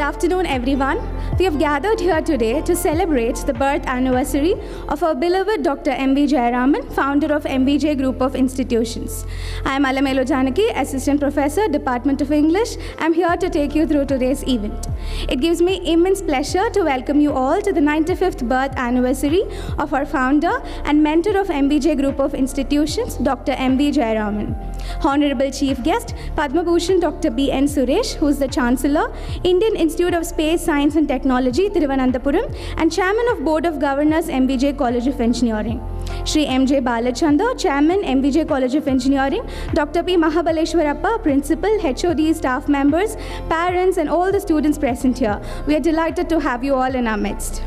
afternoon, everyone. We have gathered here today to celebrate the birth anniversary of our beloved Dr. MV Jayaraman, founder of MVJ Group of Institutions. I am Alamelo Janaki, Assistant Professor, Department of English. I am here to take you through today's event. It gives me immense pleasure to welcome you all to the 95th birth anniversary of our founder and mentor of MVJ Group of Institutions, Dr. MV Jayaraman. Honorable Chief Guest, Padma Bhushan Dr. B.N. Suresh, who is the Chancellor, Indian Institute of Space, Science and Technology, Thiruvananthapuram, and Chairman of Board of Governors, MVJ College of Engineering. Shri M.J. Balachandra, Chairman, MVJ College of Engineering, Dr. P. Mahabaleshwarappa, Principal, HOD, staff members, parents, and all the students present here. We are delighted to have you all in our midst.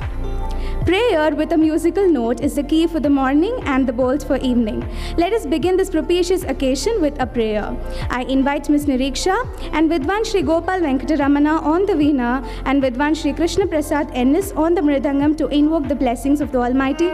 Prayer with a musical note is the key for the morning and the bolt for evening. Let us begin this propitious occasion with a prayer. I invite Ms. Niriksha and Vidwan Shri Gopal Venkataramana on the veena and Vidwan Shri Krishna Prasad Ennis on the mridangam to invoke the blessings of the Almighty.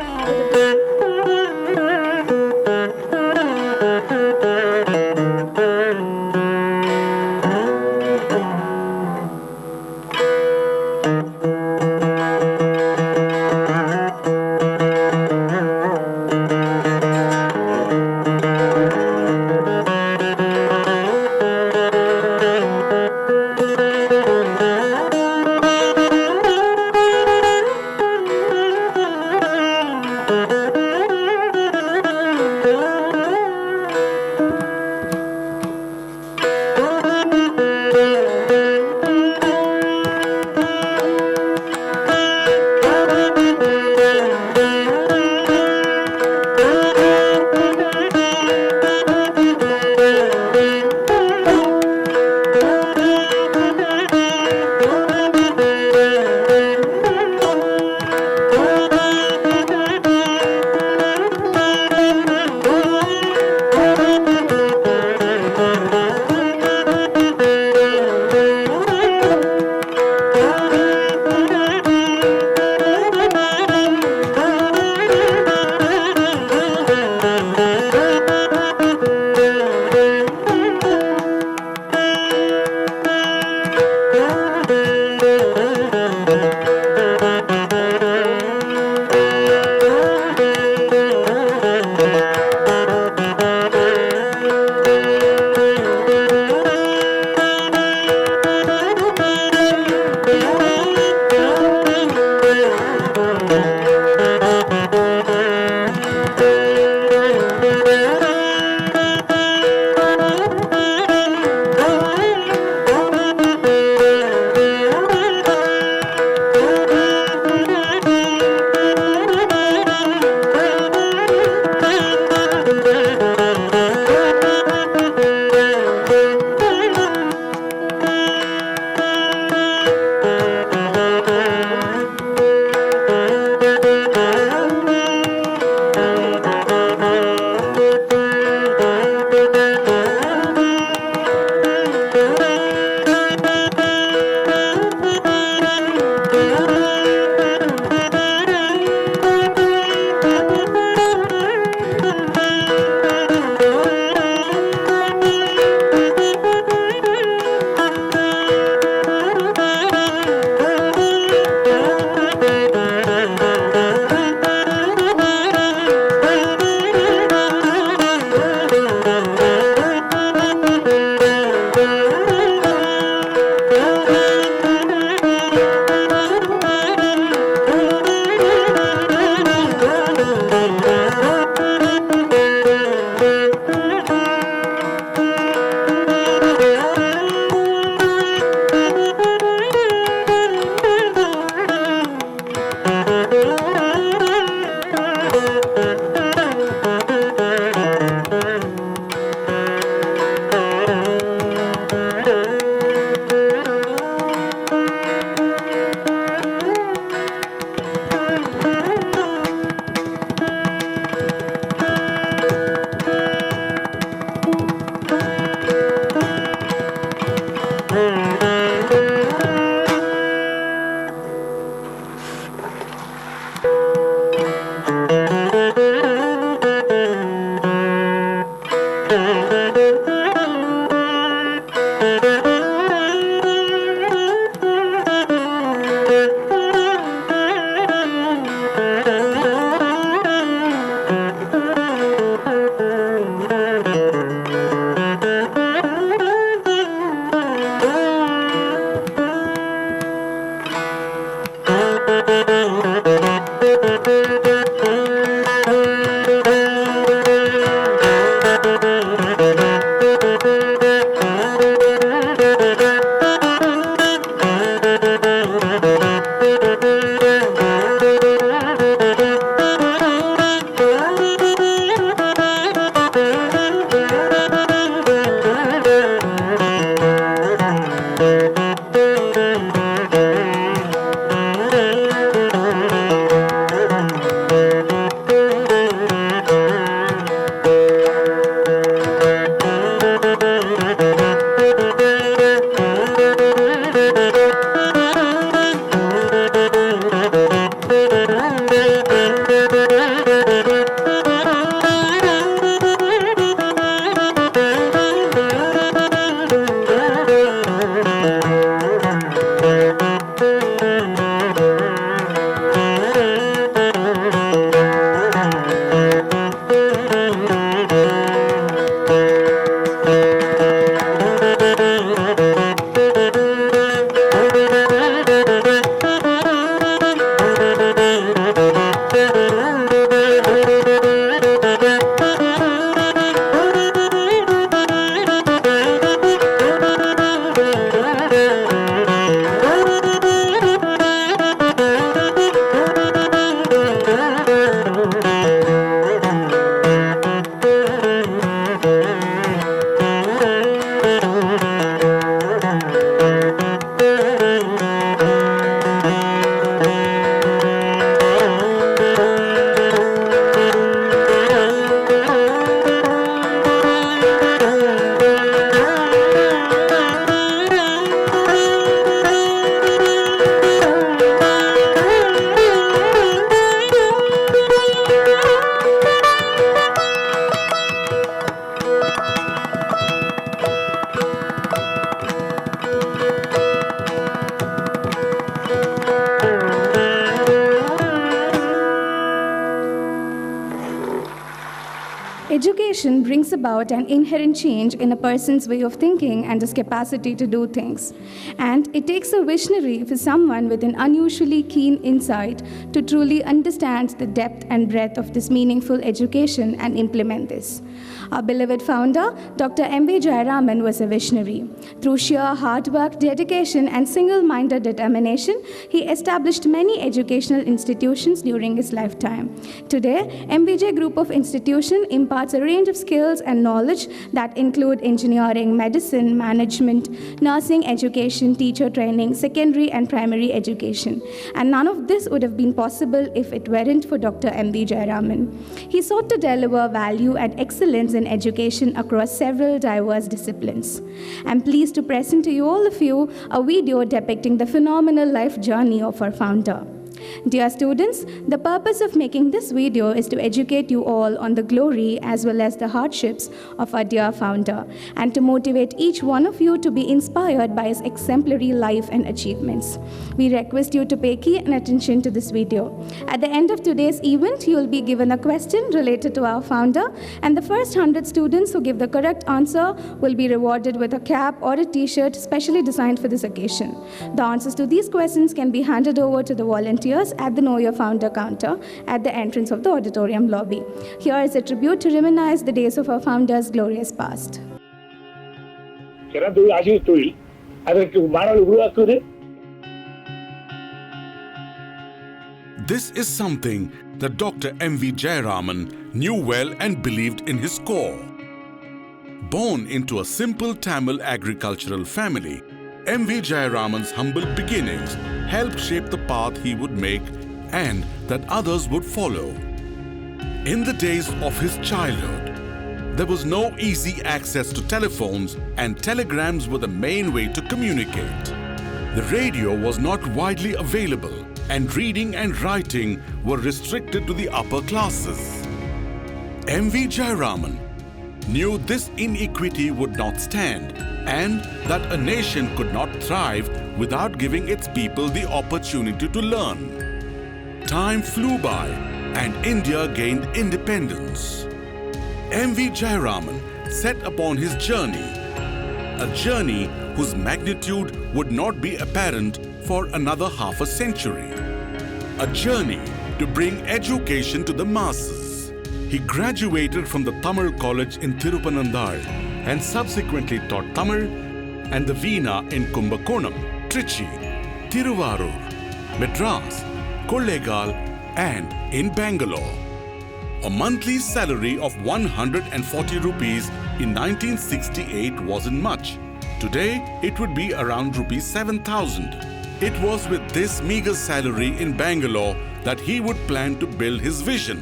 Education brings about an inherent change in a person's way of thinking and his capacity to do things. And it takes a visionary for someone with an unusually keen insight to truly understand the depth and breadth of this meaningful education and implement this. Our beloved founder, Dr. M.V. Jayaraman, was a visionary. Through sheer hard work, dedication, and single-minded determination, he established many educational institutions during his lifetime. Today, MVJ Group of Institutions imparts a range of skills and knowledge that include engineering, medicine, management, nursing, education, teacher training, secondary and primary education. And none of this would have been possible if it weren't for Dr. M.V. Jayaraman. He sought to deliver value and excellence in education across several diverse disciplines. I'm pleased to present to you all of you a video depicting the phenomenal life journey of our founder. Dear students, the purpose of making this video is to educate you all on the glory as well as the hardships of our dear founder, and to motivate each one of you to be inspired by his exemplary life and achievements. We request you to pay keen attention to this video. At the end of today's event, you will be given a question related to our founder, and the first 100 students who give the correct answer will be rewarded with a cap or a t-shirt specially designed for this occasion. The answers to these questions can be handed over to the volunteers at the Know Your Founder counter at the entrance of the auditorium lobby. Here is a tribute to reminisce the days of our founder's glorious past. This is something that Dr. M.V. Jayaraman knew well and believed in his core. Born into a simple Tamil agricultural family, M.V. Jayaraman's humble beginnings helped shape the path he would make and that others would follow. In the days of his childhood, there was no easy access to telephones, and telegrams were the main way to communicate. The radio was not widely available, and reading and writing were restricted to the upper classes. M.V. Jayaraman knew this inequity would not stand, and that a nation could not thrive without giving its people the opportunity to learn. Time flew by and India gained independence. M.V. Jayaraman set upon his journey, a journey whose magnitude would not be apparent for another half a century. A journey to bring education to the masses. He graduated from the Tamil College in Thirupanandal and subsequently taught Tamil and the Veena in Kumbakonam, Trichy, Tiruvarur, Madras, Kollegal and in Bangalore. A monthly salary of 140 rupees in 1968 wasn't much, Today, it would be around rupees 7,000. It was with this meager salary in Bangalore that he would plan to build his vision.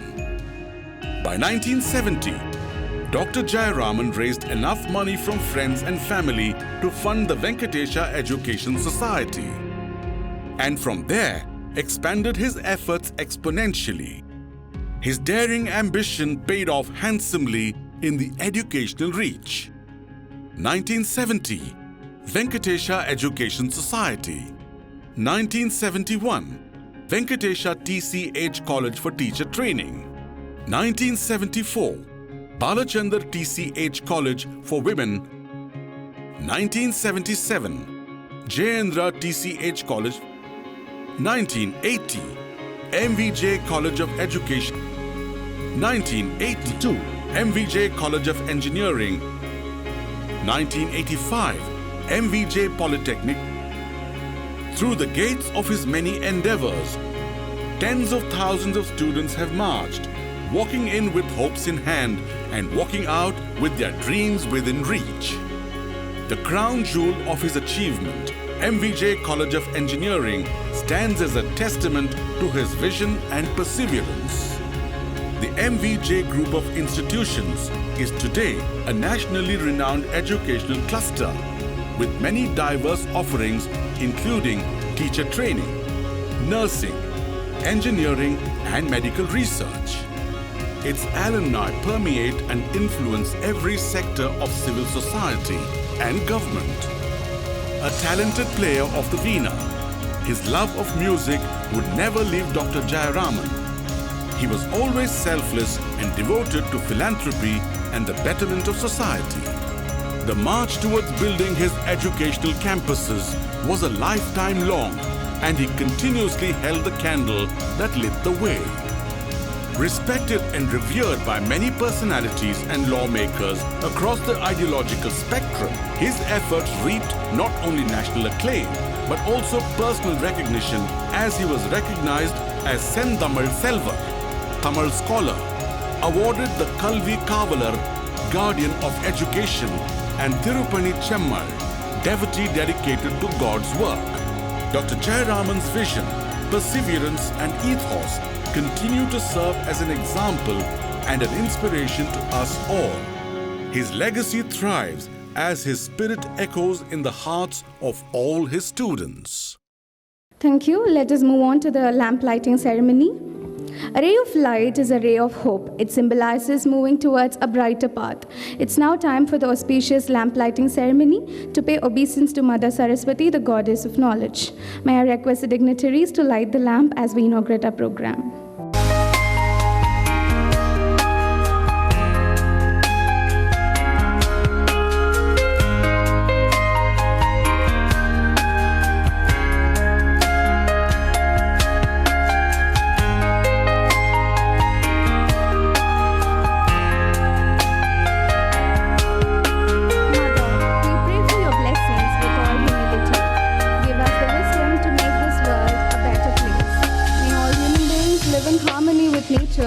By 1970, Dr. Jayaraman raised enough money from friends and family to fund the Venkatesha Education Society. And from there, expanded his efforts exponentially. His daring ambition paid off handsomely in the educational reach. 1970, Venkatesha Education Society. 1971, Venkatesha TCH College for Teacher Training. 1974, Balachandar TCH College for Women. 1977, Jayendra TCH College. 1980, MVJ College of Education. 1982, MVJ College of Engineering. 1985, MVJ Polytechnic. Through the gates of his many endeavors, tens of thousands of students have marched, walking in with hopes in hand and walking out with their dreams within reach. The crown jewel of his achievement, MVJ College of Engineering, stands as a testament to his vision and perseverance. The MVJ Group of Institutions is today a nationally renowned educational cluster with many diverse offerings including teacher training, nursing, engineering and medical research. Its alumni permeate and influence every sector of civil society and government. A talented player of the veena, his love of music would never leave Dr. Jayaraman. He was always selfless and devoted to philanthropy and the betterment of society. The march towards building his educational campuses was a lifetime long, and he continuously held the candle that lit the way. Respected and revered by many personalities and lawmakers across the ideological spectrum, his efforts reaped not only national acclaim, but also personal recognition as he was recognized as Senthamal Selvar, Tamil scholar, awarded the Kalvi Kavalar, guardian of education, and Tirupani Chemmal, devotee dedicated to God's work. Dr. Jayaraman's vision, perseverance and ethos continue to serve as an example and an inspiration to us all. His legacy thrives as his spirit echoes in the hearts of all his students. Thank you. Let us move on to the lamp lighting ceremony. A ray of light is a ray of hope. It symbolizes moving towards a brighter path. It's now time for the auspicious lamp lighting ceremony to pay obeisance to Mother Saraswati, the goddess of knowledge. May I request the dignitaries to light the lamp as we inaugurate our program.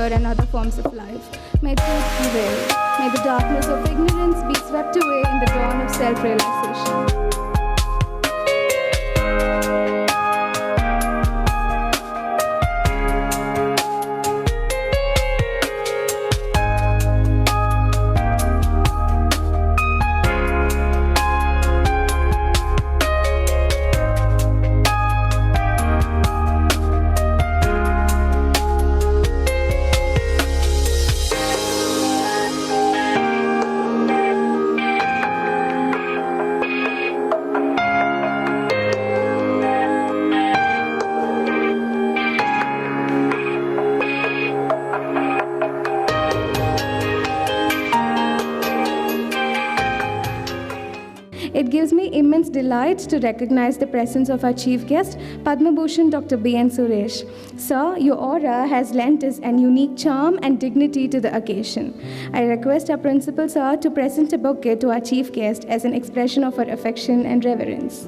And other forms of life. May truth prevail. May the darkness of ignorance be swept away in the dawn of self-realization. It gives me immense delight to recognize the presence of our chief guest, Padma Bhushan Dr. B.N. Suresh. Sir, your aura has lent us an unique charm and dignity to the occasion. I request our principal, sir, to present a bouquet to our chief guest as an expression of our affection and reverence.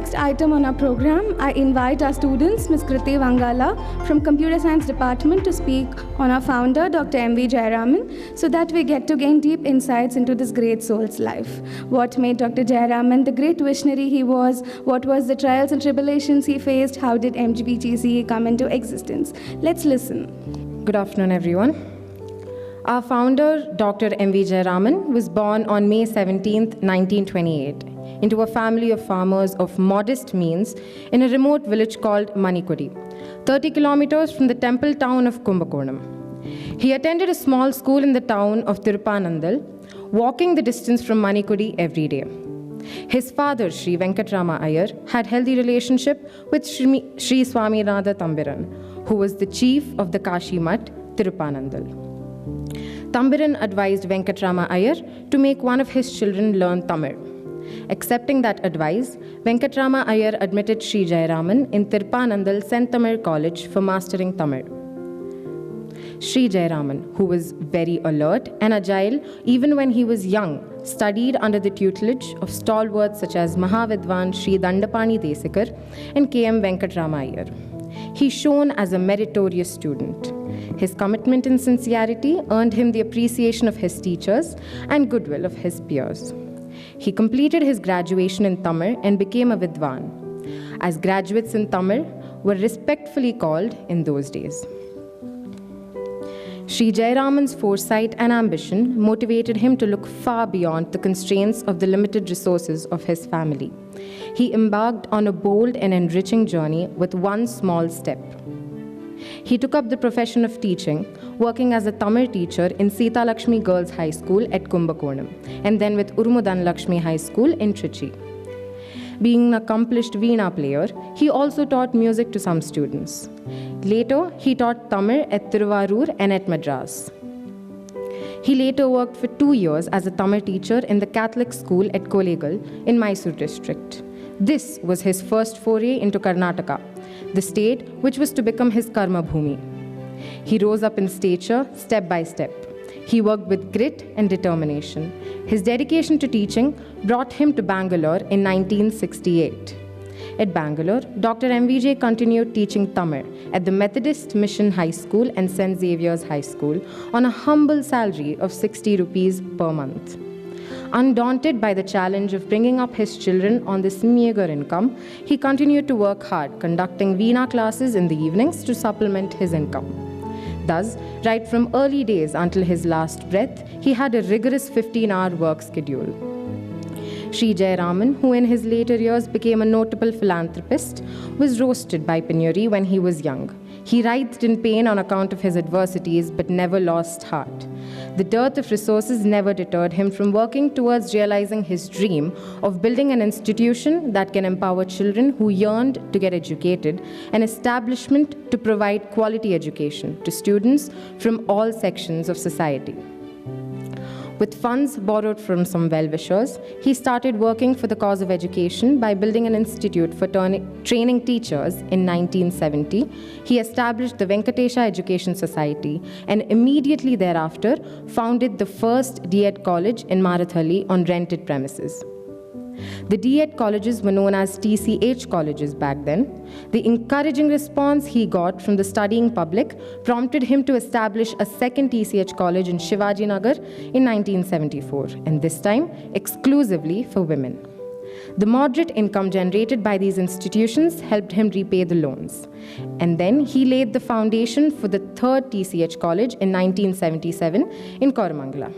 next item on our program, I invite our students, Ms. Kriti Vangala from Computer Science Department, to speak on our founder, Dr. MV Jayaraman, so that we get to gain deep insights into this great soul's life. What made Dr. Jayaraman the great visionary he was? What was the trials and tribulations he faced? How did MVJCE come into existence? Let's listen. Good afternoon, everyone. Our founder, Dr. MV Jayaraman, was born on May 17, 1928, into a family of farmers of modest means in a remote village called Manikudi, 30 kilometers from the temple town of Kumbakonam. He attended a small school in the town of Tirupanandal, walking the distance from Manikudi every day. His father, Sri Venkatrama Iyer, had healthy relationship with Sri Swaminatha Tambiran, who was the chief of the Kashi Mutt, Tirupanandal. Tambiran advised Venkatrama Iyer to make one of his children learn Tamil. Accepting that advice, Venkatrama Iyer admitted Sri Jayaraman in Tirupanandal St. Tamil College for mastering Tamil. Sri Jayaraman, who was very alert and agile even when he was young, studied under the tutelage of stalwarts such as Mahavidwan Sri Dandapani Desikar and K.M. Venkatrama Iyer. He shone as a meritorious student. His commitment and sincerity earned him the appreciation of his teachers and goodwill of his peers. He completed his graduation in Tamil and became a Vidwan, as graduates in Tamil were respectfully called in those days. Sri Jayaraman's foresight and ambition motivated him to look far beyond the constraints of the limited resources of his family. He embarked on a bold and enriching journey with one small step. He took up the profession of teaching, working as a Tamil teacher in Sita Lakshmi Girls High School at Kumbakonam, and then with Urumudan Lakshmi High School in Trichy. Being an accomplished Veena player, he also taught music to some students. Later, he taught Tamil at Tiruvarur and at Madras. He later worked for 2 years as a Tamil teacher in the Catholic school at Kollegal in Mysore district. This was his first foray into Karnataka, the state which was to become his karma bhumi. He rose up in stature step by step. He worked with grit and determination. His dedication to teaching brought him to Bangalore in 1968. At Bangalore, Dr. MVJ continued teaching Tamil at the Methodist Mission High School and St. Xavier's High School on a humble salary of 60 rupees per month. Undaunted by the challenge of bringing up his children on this meager income, he continued to work hard, conducting Veena classes in the evenings to supplement his income. Thus, right from early days until his last breath, he had a rigorous 15-hour work schedule. Sri Jayaraman, who in his later years became a notable philanthropist, was roasted by penury when he was young. He writhed in pain on account of his adversities but never lost heart. The dearth of resources never deterred him from working towards realizing his dream of building an institution that can empower children who yearned to get educated, an establishment to provide quality education to students from all sections of society. With funds borrowed from some well-wishers, he started working for the cause of education by building an institute for training teachers in 1970. He established the Venkatesha Education Society and immediately thereafter founded the first D.Ed college in Marathalli on rented premises. The D.Ed colleges were known as TCH colleges back then. The encouraging response he got from the studying public prompted him to establish a second TCH college in Shivaji Nagar in 1974, and this time exclusively for women. The moderate income generated by these institutions helped him repay the loans. And then he laid the foundation for the third TCH college in 1977 in Koramangala.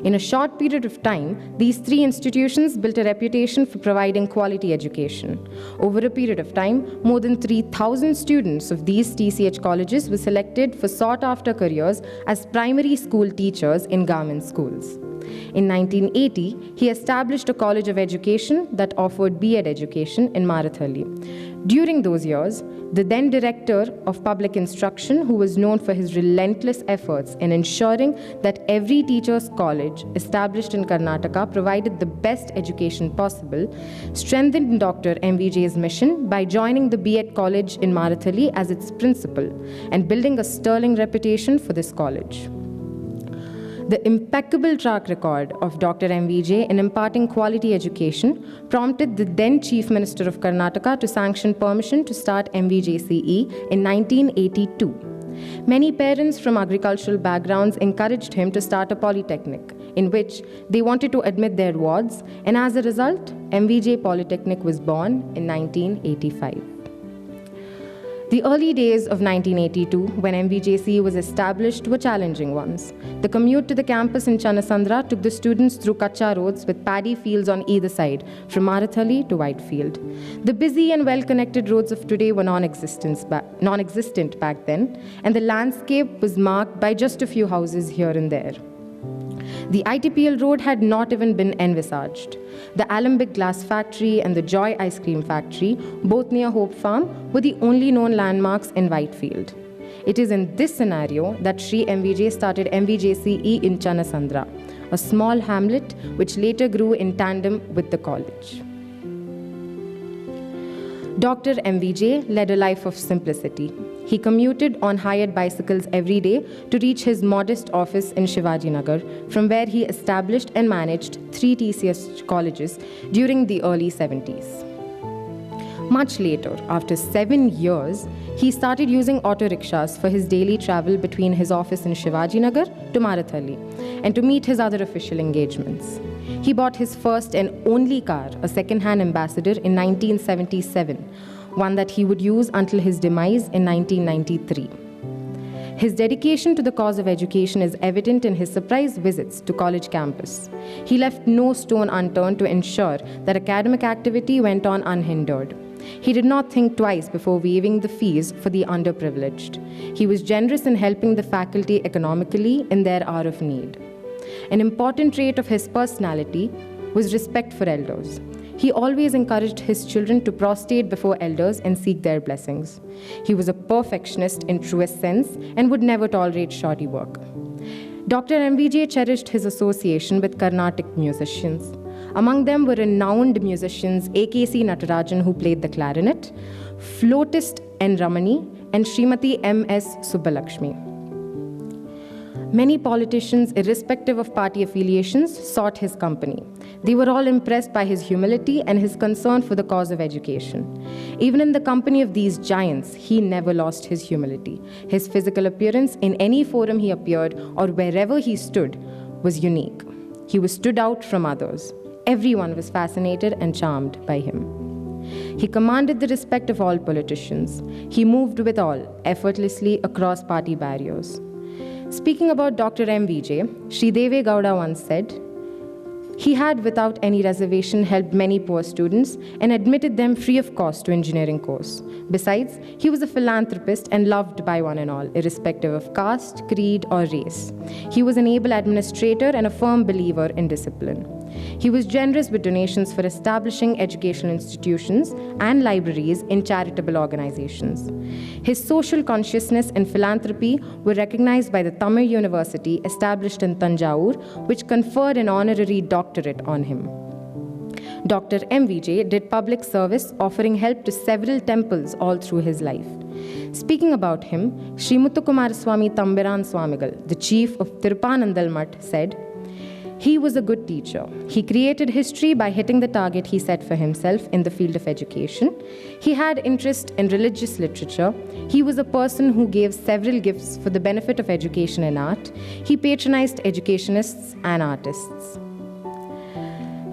In a short period of time, these three institutions built a reputation for providing quality education. Over a period of time, more than 3,000 students of these TCH colleges were selected for sought-after careers as primary school teachers in government schools. In 1980, he established a college of education that offered B.Ed education in Marathalli. During those years, the then director of public instruction, who was known for his relentless efforts in ensuring that every teacher's college established in Karnataka provided the best education possible, strengthened Dr. MVJ's mission by joining the B.Ed college in Marathalli as its principal and building a sterling reputation for this college. The impeccable track record of Dr. MVJ in imparting quality education prompted the then Chief Minister of Karnataka to sanction permission to start MVJCE in 1982. Many parents from agricultural backgrounds encouraged him to start a polytechnic, in which they wanted to admit their wards, and as a result, MVJ Polytechnic was born in 1985. The early days of 1982, when MVJCE was established, were challenging ones. The commute to the campus in Channasandra took the students through kacha roads with paddy fields on either side, from Marathali to Whitefield. The busy and well-connected roads of today were non-existent back then, and the landscape was marked by just a few houses here and there. The ITPL road had not even been envisaged. The Alembic Glass Factory and the Joy Ice Cream Factory, both near Hope Farm, were the only known landmarks in Whitefield. It is in this scenario that Sri MVJ started MVJCE in Channasandra, a small hamlet which later grew in tandem with the college. Dr. MVJ led a life of simplicity. He commuted on hired bicycles every day to reach his modest office in Shivaji Nagar, from where he established and managed 3 TCS colleges during the early 70s. Much later, after 7 years, he started using auto rickshaws for his daily travel between his office in Shivaji Nagar to Marathali and to meet his other official engagements. He bought his first and only car, a second-hand Ambassador, in 1977, one that he would use until his demise in 1993. His dedication to the cause of education is evident in his surprise visits to college campus. He left no stone unturned to ensure that academic activity went on unhindered. He did not think twice before waiving the fees for the underprivileged. He was generous in helping the faculty economically in their hour of need. An important trait of his personality was respect for elders. He always encouraged his children to prostrate before elders and seek their blessings. He was a perfectionist in truest sense and would never tolerate shoddy work. Dr. MVJ cherished his association with Carnatic musicians. Among them were renowned musicians A.K.C. Natarajan, who played the clarinet, flautist N. Ramani, and Srimati M.S. Subbalakshmi. Many politicians, irrespective of party affiliations, sought his company. They were all impressed by his humility and his concern for the cause of education. Even in the company of these giants, he never lost his humility. His physical appearance in any forum he appeared or wherever he stood was unique. He stood out from others. Everyone was fascinated and charmed by him. He commanded the respect of all politicians. He moved with all, effortlessly across party barriers. Speaking about Dr. MVJ, Sri Deve Gowda once said, "He had without any reservation helped many poor students and admitted them free of cost to engineering course. Besides, he was a philanthropist and loved by one and all, irrespective of caste, creed, or race. He was an able administrator and a firm believer in discipline. He was generous with donations for establishing educational institutions and libraries in charitable organizations. His social consciousness and philanthropy were recognized by the Tamil University established in Tanjore, which conferred an honorary doctorate on him. Dr. MVJ did public service, offering help to several temples all through his life. Speaking about him, Sri Muthukumaraswamy Tambiran Swamigal, the chief of Tirupanandal Mutt, said, "He was a good teacher. He created history by hitting the target he set for himself in the field of education. He had interest in religious literature. He was a person who gave several gifts for the benefit of education and art. He patronized educationists and artists."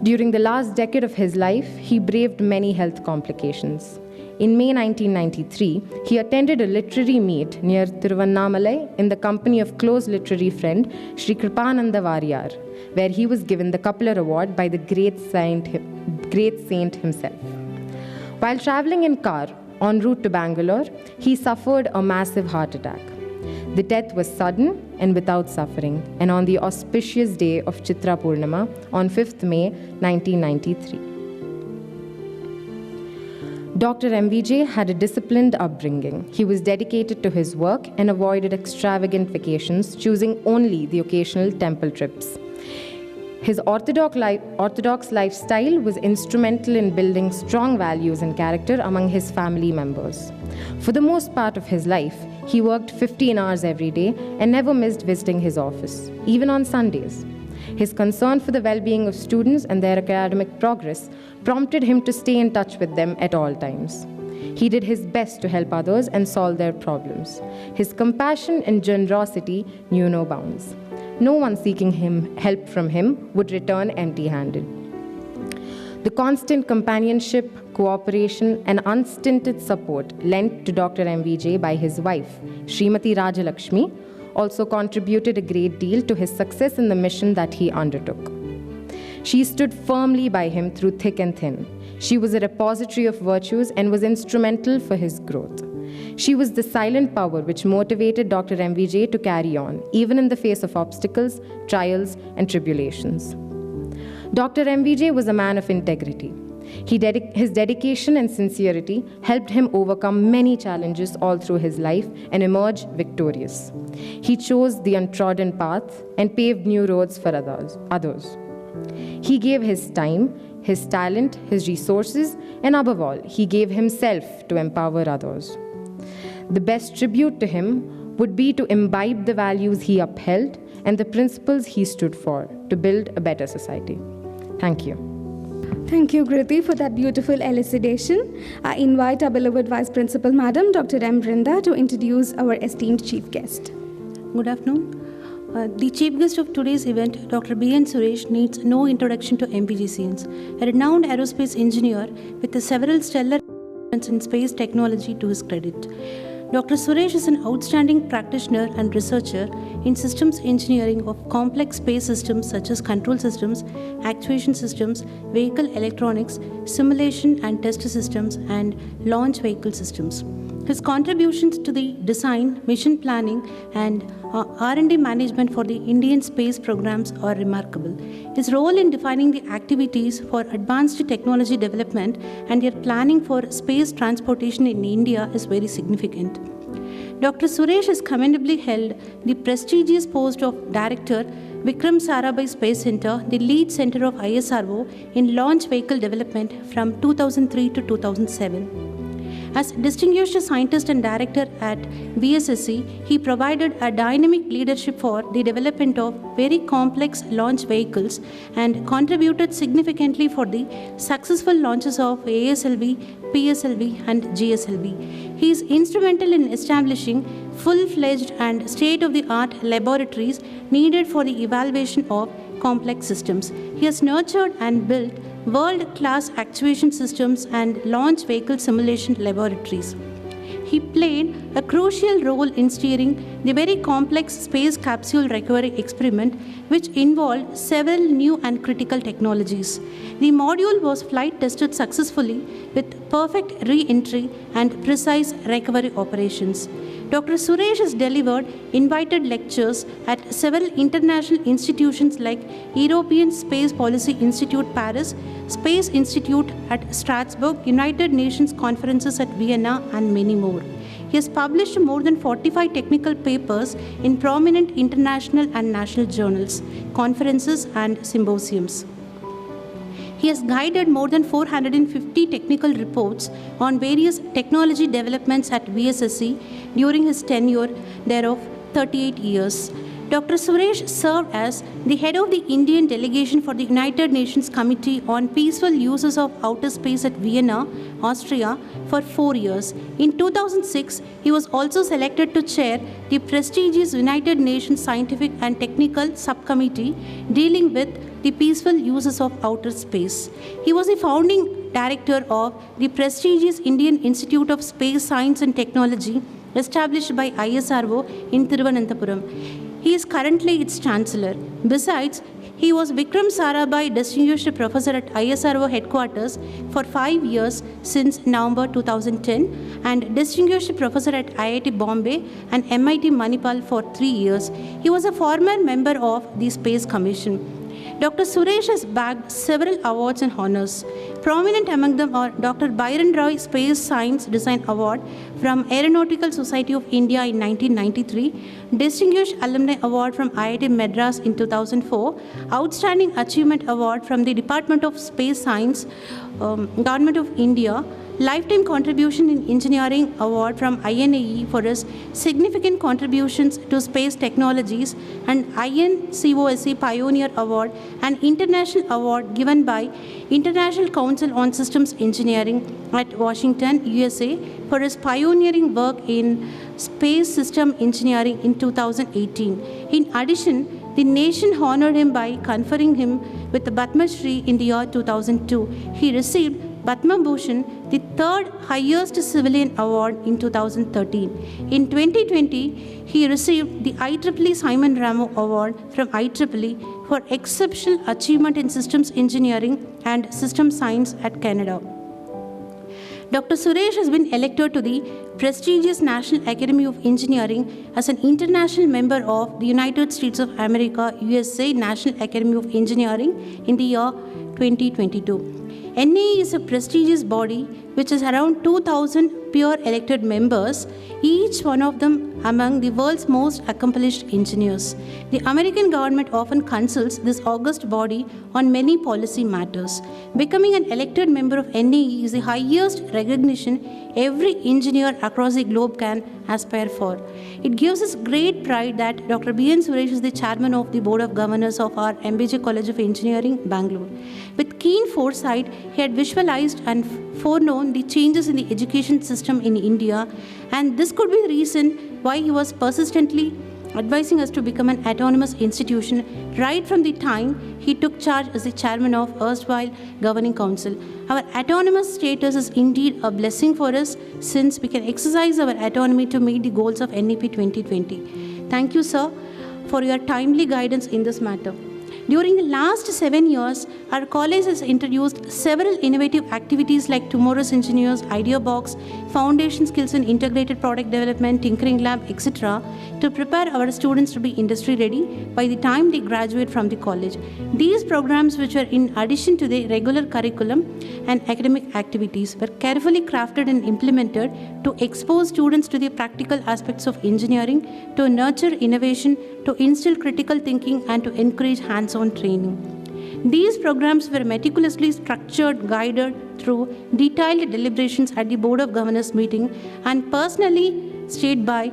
During the last decade of his life, he braved many health complications. In May 1993, he attended a literary meet near Tiruvannamalai in the company of close literary friend Sri Kripananda Variyar, where he was given the Kaplar Award by the great saint himself. While traveling in car en route to Bangalore, he suffered a massive heart attack. The death was sudden and without suffering, and on the auspicious day of Chitra Purnima on 5th May 1993. Dr. MVJ had a disciplined upbringing. He was dedicated to his work and avoided extravagant vacations, choosing only the occasional temple trips. His orthodox lifestyle was instrumental in building strong values and character among his family members. For the most part of his life, He worked 15 hours every day and never missed visiting his office, even on Sundays. His concern for the well-being of students and their academic progress prompted him to stay in touch with them at all times. He did his best to help others and solve their problems. His compassion and generosity knew no bounds. No one seeking help from him would return empty-handed. The constant companionship, cooperation, and unstinted support lent to Dr. MVJ by his wife, Srimati Rajalakshmi, also contributed a great deal to his success in the mission that he undertook. She stood firmly by him through thick and thin. She was a repository of virtues and was instrumental for his growth. She was the silent power which motivated Dr. MVJ to carry on, even in the face of obstacles, trials, and tribulations. Dr. MVJ was a man of integrity. His dedication and sincerity helped him overcome many challenges all through his life and emerge victorious. He chose the untrodden path and paved new roads for others. He gave his time, his talent, his resources, and above all, he gave himself to empower others. The best tribute to him would be to imbibe the values he upheld and the principles he stood for to build a better society. Thank you. Thank you, Kriti, for that beautiful elucidation. I invite our beloved Vice Principal, Madam Dr. M. Brinda, to introduce our esteemed chief guest. Good afternoon. The chief guest of today's event, Dr. B.N. Suresh, needs no introduction to MVJCEs, a renowned aerospace engineer with several stellar achievements in space technology to his credit. Dr. Suresh is an outstanding practitioner and researcher in systems engineering of complex space systems such as control systems, actuation systems, vehicle electronics, simulation and test systems, and launch vehicle systems. His contributions to the design, mission planning, and R&D management for the Indian space programs are remarkable. His role in defining the activities for advanced technology development and their planning for space transportation in India is very significant. Dr. Suresh has commendably held the prestigious post of Director, Vikram Sarabhai Space Center, the lead center of ISRO in launch vehicle development from 2003 to 2007. As distinguished scientist and director at VSSC, he provided a dynamic leadership for the development of very complex launch vehicles and contributed significantly for the successful launches of ASLV, PSLV, and GSLV. He is instrumental in establishing full-fledged and state-of-the-art laboratories needed for the evaluation of complex systems. He has nurtured and built world-class actuation systems and launch vehicle simulation laboratories. He played a crucial role in steering the very complex space capsule recovery experiment, which involved several new and critical technologies. The module was flight tested successfully with perfect re-entry and precise recovery operations. Dr. Suresh has delivered invited lectures at several international institutions like European Space Policy Institute Paris, Space Institute at Strasbourg, United Nations conferences at Vienna, and many more. He has published more than 45 technical papers in prominent international and national journals, conferences, and symposiums. He has guided more than 450 technical reports on various technology developments at VSSC during his tenure, thereof 38 years. Dr. Suresh served as the head of the Indian delegation for the United Nations Committee on Peaceful Uses of Outer Space at Vienna, Austria, for 4 years. In 2006, he was also selected to chair the prestigious United Nations Scientific and Technical Subcommittee dealing with the peaceful uses of outer space. He was the founding director of the prestigious Indian Institute of Space Science and Technology, established by ISRO in Thiruvananthapuram. He is currently its chancellor. Besides, he was Vikram Sarabhai Distinguished Professor at ISRO headquarters for 5 years since November 2010 and Distinguished Professor at IIT Bombay and MIT Manipal for 3 years. He was a former member of the Space Commission. Dr. Suresh has bagged several awards and honors. Prominent among them are Dr. Byron Roy Space Science Design Award from Aeronautical Society of India in 1993, Distinguished Alumni Award from IIT Madras in 2004, Outstanding Achievement Award from the Department of Space Science, Government of India Lifetime Contribution in Engineering Award from INAE for his significant contributions to space technologies, and INCOSE Pioneer Award, an international award given by International Council on Systems Engineering at Washington, USA, for his pioneering work in space system engineering in 2018. In addition, the nation honored him by conferring him with the Padma Shri in the year 2002. He received Padma Bhushan, the third highest civilian award, in 2013. In 2020, he received the IEEE Simon Ramo Award from IEEE for exceptional achievement in systems engineering and system science at Canada. Dr. Suresh has been elected to the prestigious National Academy of Engineering as an international member of the United States of America, USA National Academy of Engineering in the year 2022. NAE is a prestigious body which has around 2,000 pure elected members, each one of them among the world's most accomplished engineers. The American government often consults this august body on many policy matters. Becoming an elected member of NAE is the highest recognition every engineer across the globe can aspire for. It gives us great pride that Dr. B.N. Suresh is the chairman of the Board of Governors of our MVJ College of Engineering, Bangalore. With keen foresight, he had visualized and foreknown the changes in the education system in India, and this could be the reason why he was persistently advising us to become an autonomous institution right from the time he took charge as the chairman of erstwhile Governing Council. Our autonomous status is indeed a blessing for us, since we can exercise our autonomy to meet the goals of NEP 2020. Thank you, sir, for your timely guidance in this matter. During the last 7 years, our college has introduced several innovative activities like Tomorrow's Engineers, Idea Box, Foundation Skills in Integrated Product Development, Tinkering Lab, etc., to prepare our students to be industry ready by the time they graduate from the college. These programs, which are in addition to the regular curriculum and academic activities, were carefully crafted and implemented to expose students to the practical aspects of engineering, to nurture innovation, to instill critical thinking, and to encourage hands-on training. These programs were meticulously structured, guided through detailed deliberations at the Board of Governors meeting, and personally stayed by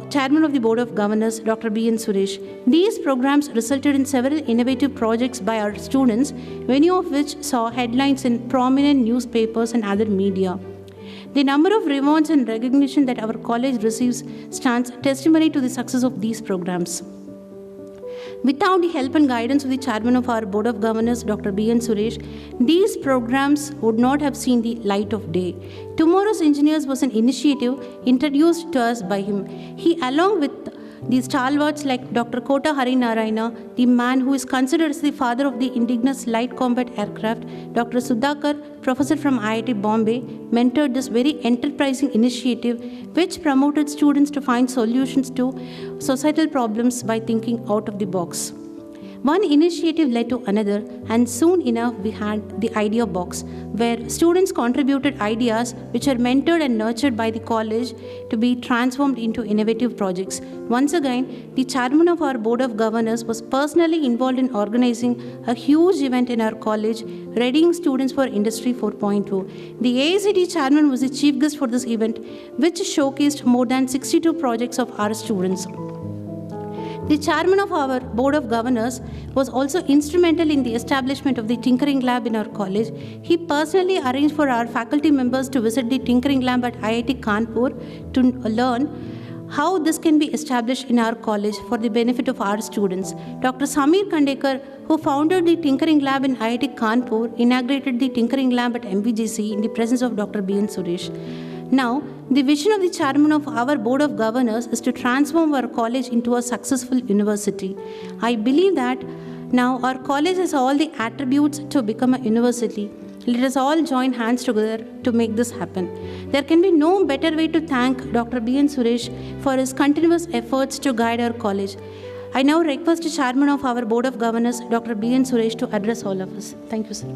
Chairman of the Board of Governors, Dr. B.N. Suresh. These programs resulted in several innovative projects by our students, many of which saw headlines in prominent newspapers and other media. The number of rewards and recognition that our college receives stands testimony to the success of these programs. Without the help and guidance of the chairman of our Board of Governors, Dr. B.N. Suresh, these programs would not have seen the light of day. Tomorrow's Engineers was an initiative introduced to us by him. He, along with the stalwarts like Dr. Kota Harinarayana, the man who is considered as the father of the indigenous light combat aircraft, Dr. Sudhakar, professor from IIT Bombay, mentored this very enterprising initiative which promoted students to find solutions to societal problems by thinking out of the box. One initiative led to another, and soon enough we had the Idea Box, where students contributed ideas which are mentored and nurtured by the college to be transformed into innovative projects. Once again, the chairman of our Board of Governors was personally involved in organizing a huge event in our college, readying students for Industry 4.0. The AICT chairman was the chief guest for this event, which showcased more than 62 projects of our students. The chairman of our Board of Governors was also instrumental in the establishment of the Tinkering Lab in our college. He personally arranged for our faculty members to visit the Tinkering Lab at IIT Kanpur to learn how this can be established in our college for the benefit of our students. Dr. Samir Kandekar, who founded the Tinkering Lab in IIT Kanpur, inaugurated the Tinkering Lab at MVJCE in the presence of Dr. B.N. Suresh. Now, the vision of the chairman of our Board of Governors is to transform our college into a successful university. I believe that now our college has all the attributes to become a university. Let us all join hands together to make this happen. There can be no better way to thank Dr. B.N. Suresh for his continuous efforts to guide our college. I now request the chairman of our Board of Governors, Dr. B.N. Suresh, to address all of us. Thank you, sir.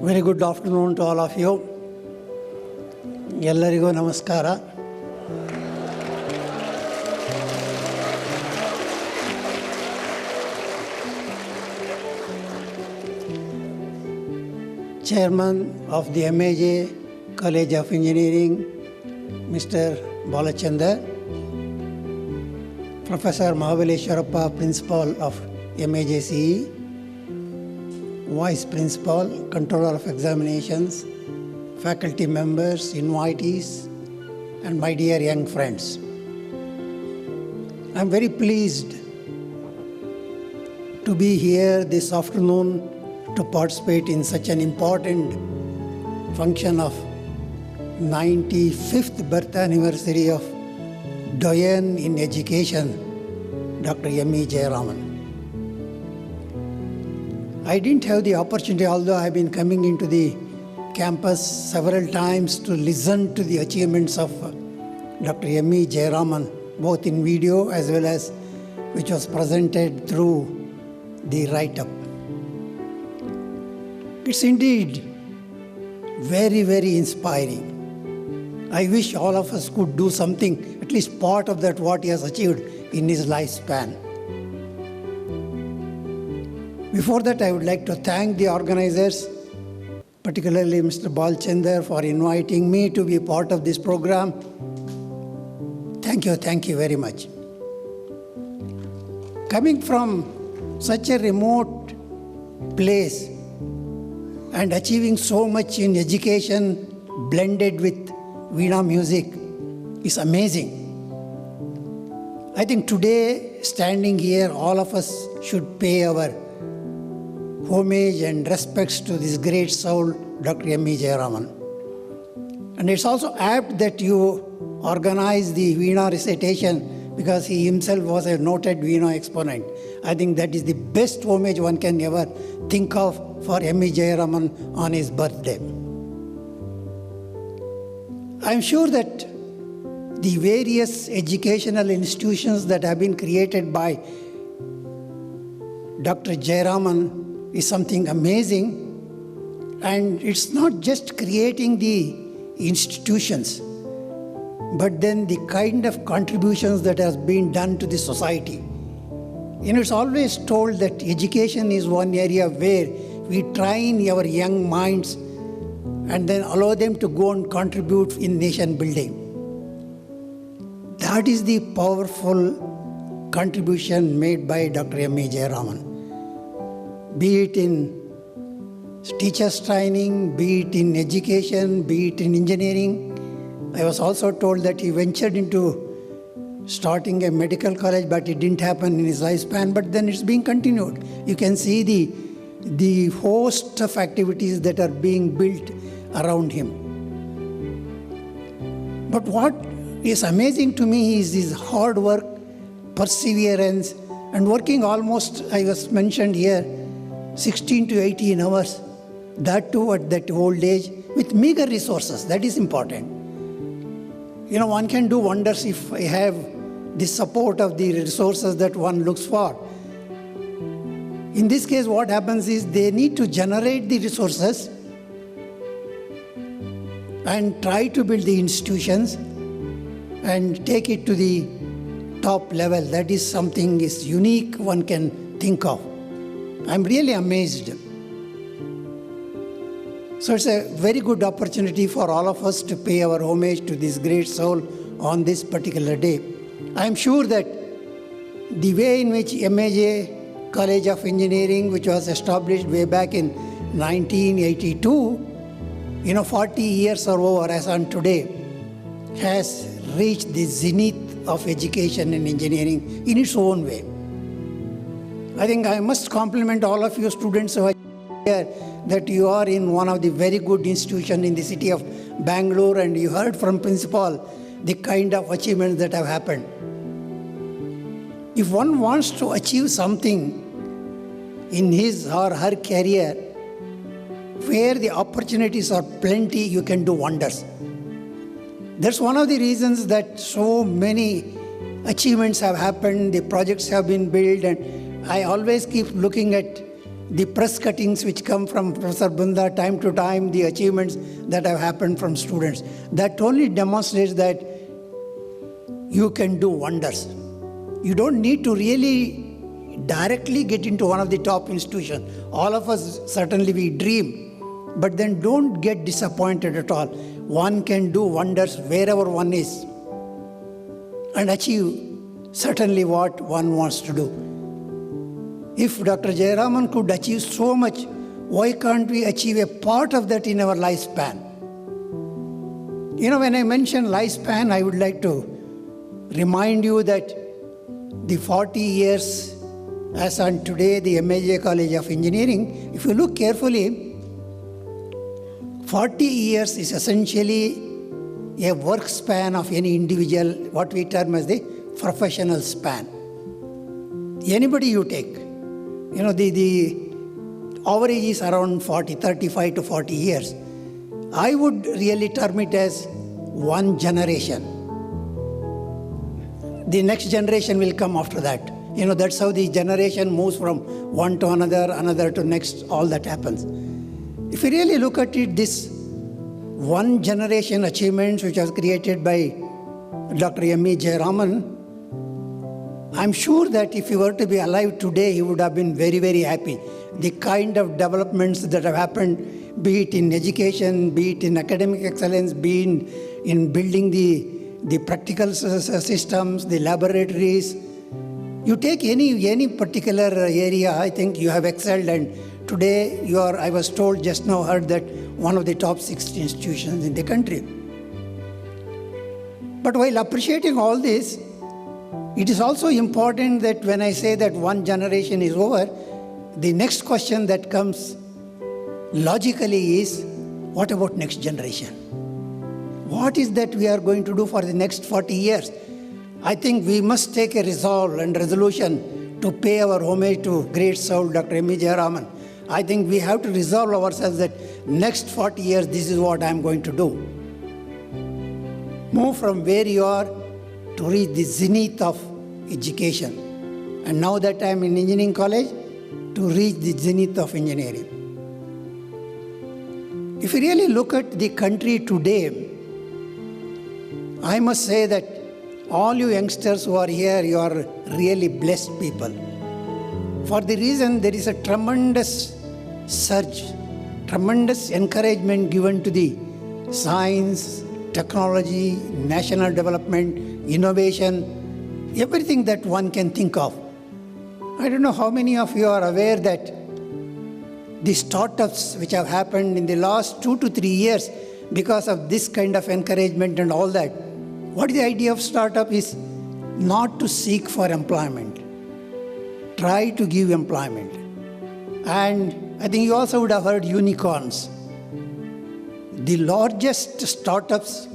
Very good afternoon to all of you. ಎಲ್ಲರಿಗೂ ನಮಸ್ಕಾರ. Chairman of the MAJ College of Engineering, Mr. Balachandar, Professor Mahabaleshwarappa, Principal of MVJCE, Vice Principal, Controller of Examinations, faculty members, invitees, and my dear young friends. I'm very pleased to be here this afternoon to participate in such an important function of 95th birth anniversary of Doyen in Education, Dr. V Jayaraman. I didn't have the opportunity, although I've been coming into the campus several times to listen to the achievements of Dr. V Jayaraman, both in video as well as which was presented through the write-up. It's indeed very, very inspiring. I wish all of us could do something, at least part of that what he has achieved in his lifespan. Before that, I would like to thank the organizers, particularly Mr. Balchandar, for inviting me to be part of this program. Thank you very much. Coming from such a remote place and achieving so much in education blended with Veena music is amazing. I think today, standing here, all of us should pay our homage and respects to this great soul, Dr. V Jayaraman. And it's also apt that you organize the Veena recitation because he himself was a noted Veena exponent. I think that is the best homage one can ever think of for V Jayaraman on his birthday. I'm sure that the various educational institutions that have been created by Dr. Jayaraman is something amazing, and it's not just creating the institutions, but then the kind of contributions that has been done to the society. You know, it's always told that education is one area where we train our young minds and then allow them to go and contribute in nation building. That is the powerful contribution made by Dr. V Jayaraman. Be it in teachers training, be it in education, be it in engineering. I was also told that he ventured into starting a medical college, but it didn't happen in his lifespan, but then it's being continued. You can see the host of activities that are being built around him. But what is amazing to me is his hard work, perseverance, and working almost, I was mentioned here, 16 to 18 hours, that too at that old age, with meager resources. That is important. You know, one can do wonders if I have the support of the resources that one looks for. In this case, what happens is they need to generate the resources and try to build the institutions and take it to the top level. That is something is unique one can think of. I'm really amazed. So it's a very good opportunity for all of us to pay our homage to this great soul on this particular day. I'm sure that the way in which MVJ College of Engineering, which was established way back in 1982, 40 years or over as on today, has reached the zenith of education and engineering in its own way. I think I must compliment all of you students who are here that you are in one of the very good institutions in the city of Bangalore, and you heard from principal the kind of achievements that have happened. If one wants to achieve something in his or her career, where the opportunities are plenty, you can do wonders. That's one of the reasons that so many achievements have happened, the projects have been built, and I always keep looking at the press cuttings which come from Professor Bunda time to time, the achievements that have happened from students. That only demonstrates that you can do wonders. You don't need to really directly get into one of the top institutions. All of us, certainly we dream, but then don't get disappointed at all. one can do wonders wherever one is and achieve certainly what one wants to do. If Dr. Jayaraman could achieve so much, why can't we achieve a part of that in our lifespan? When I mention lifespan, I would like to remind you that the 40 years as on today, the MVJ College of Engineering, if you look carefully, 40 years is essentially a work span of any individual, what we term as the professional span. Anybody you take, the average is around 35 to 40 years. I would really term it as one generation. The next generation will come after that. That's how the generation moves from one to another to next, all that happens. If you really look at it, this one generation achievements which was created by Dr. V Jayaraman, I'm sure that if he were to be alive today, he would have been very, very happy. The kind of developments that have happened, be it in education, be it in academic excellence, be in building the practical systems, the laboratories. You take any particular area, I think you have excelled, and today I was told just now, heard that one of the top 60 institutions in the country. But while appreciating all this, it is also important that when I say that one generation is over, the next question that comes logically is, what about next generation? What is that we are going to do for the next 40 years? I think we must take a resolve and resolution to pay our homage to great soul Dr. V Jayaraman. I think we have to resolve ourselves that next 40 years, this is what I am going to do. Move from where you are to reach the zenith of education. And now that I am in engineering college, to reach the zenith of engineering. If you really look at the country today, I must say that all you youngsters who are here, you are really blessed people. For the reason there is a tremendous surge, tremendous encouragement given to the science, technology, national development, innovation, everything that one can think of. I don't know how many of you are aware that the startups which have happened in the last 2 to 3 years because of this kind of encouragement and all that. What is the idea of startup is not to seek for employment. Try to give employment. And I think you also would have heard unicorns. The largest startups,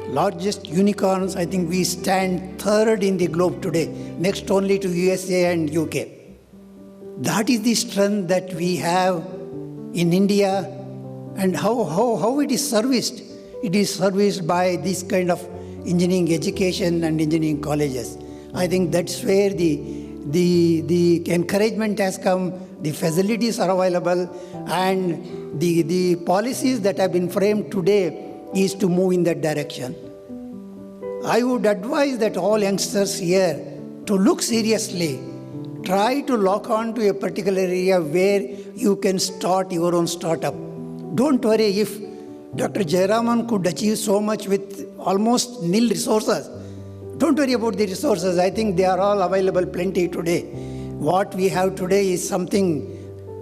largest unicorns, I think we stand third in the globe today, next only to USA and UK. That is the strength that we have in India, and how it is serviced. It is serviced by this kind of engineering education and engineering colleges. I think that's where the encouragement has come, the facilities are available, and the policies that have been framed today is to move in that direction. I would advise that all youngsters here to look seriously, try to lock on to a particular area where you can start your own startup. Don't worry if Dr. Jayaraman could achieve so much with almost nil resources. Don't worry about the resources. I think they are all available plenty today. What we have today is something,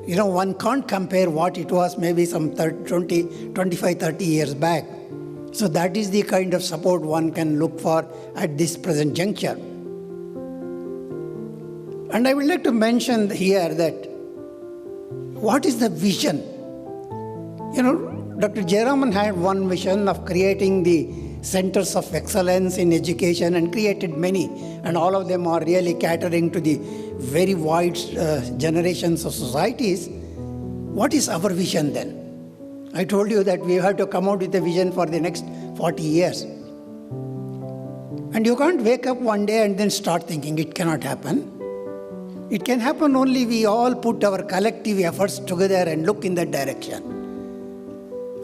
one can't compare what it was maybe some 25, 30 years back. So that is the kind of support one can look for at this present juncture. And I would like to mention here that what is the vision? Dr. Jayaraman had one vision of creating the centers of excellence in education and created many, and all of them are really catering to the very wide generations of societies. What is our vision then? I told you that we have to come out with a vision for the next 40 years. And you can't wake up one day and then start thinking. It cannot happen. It can happen only we all put our collective efforts together and look in that direction.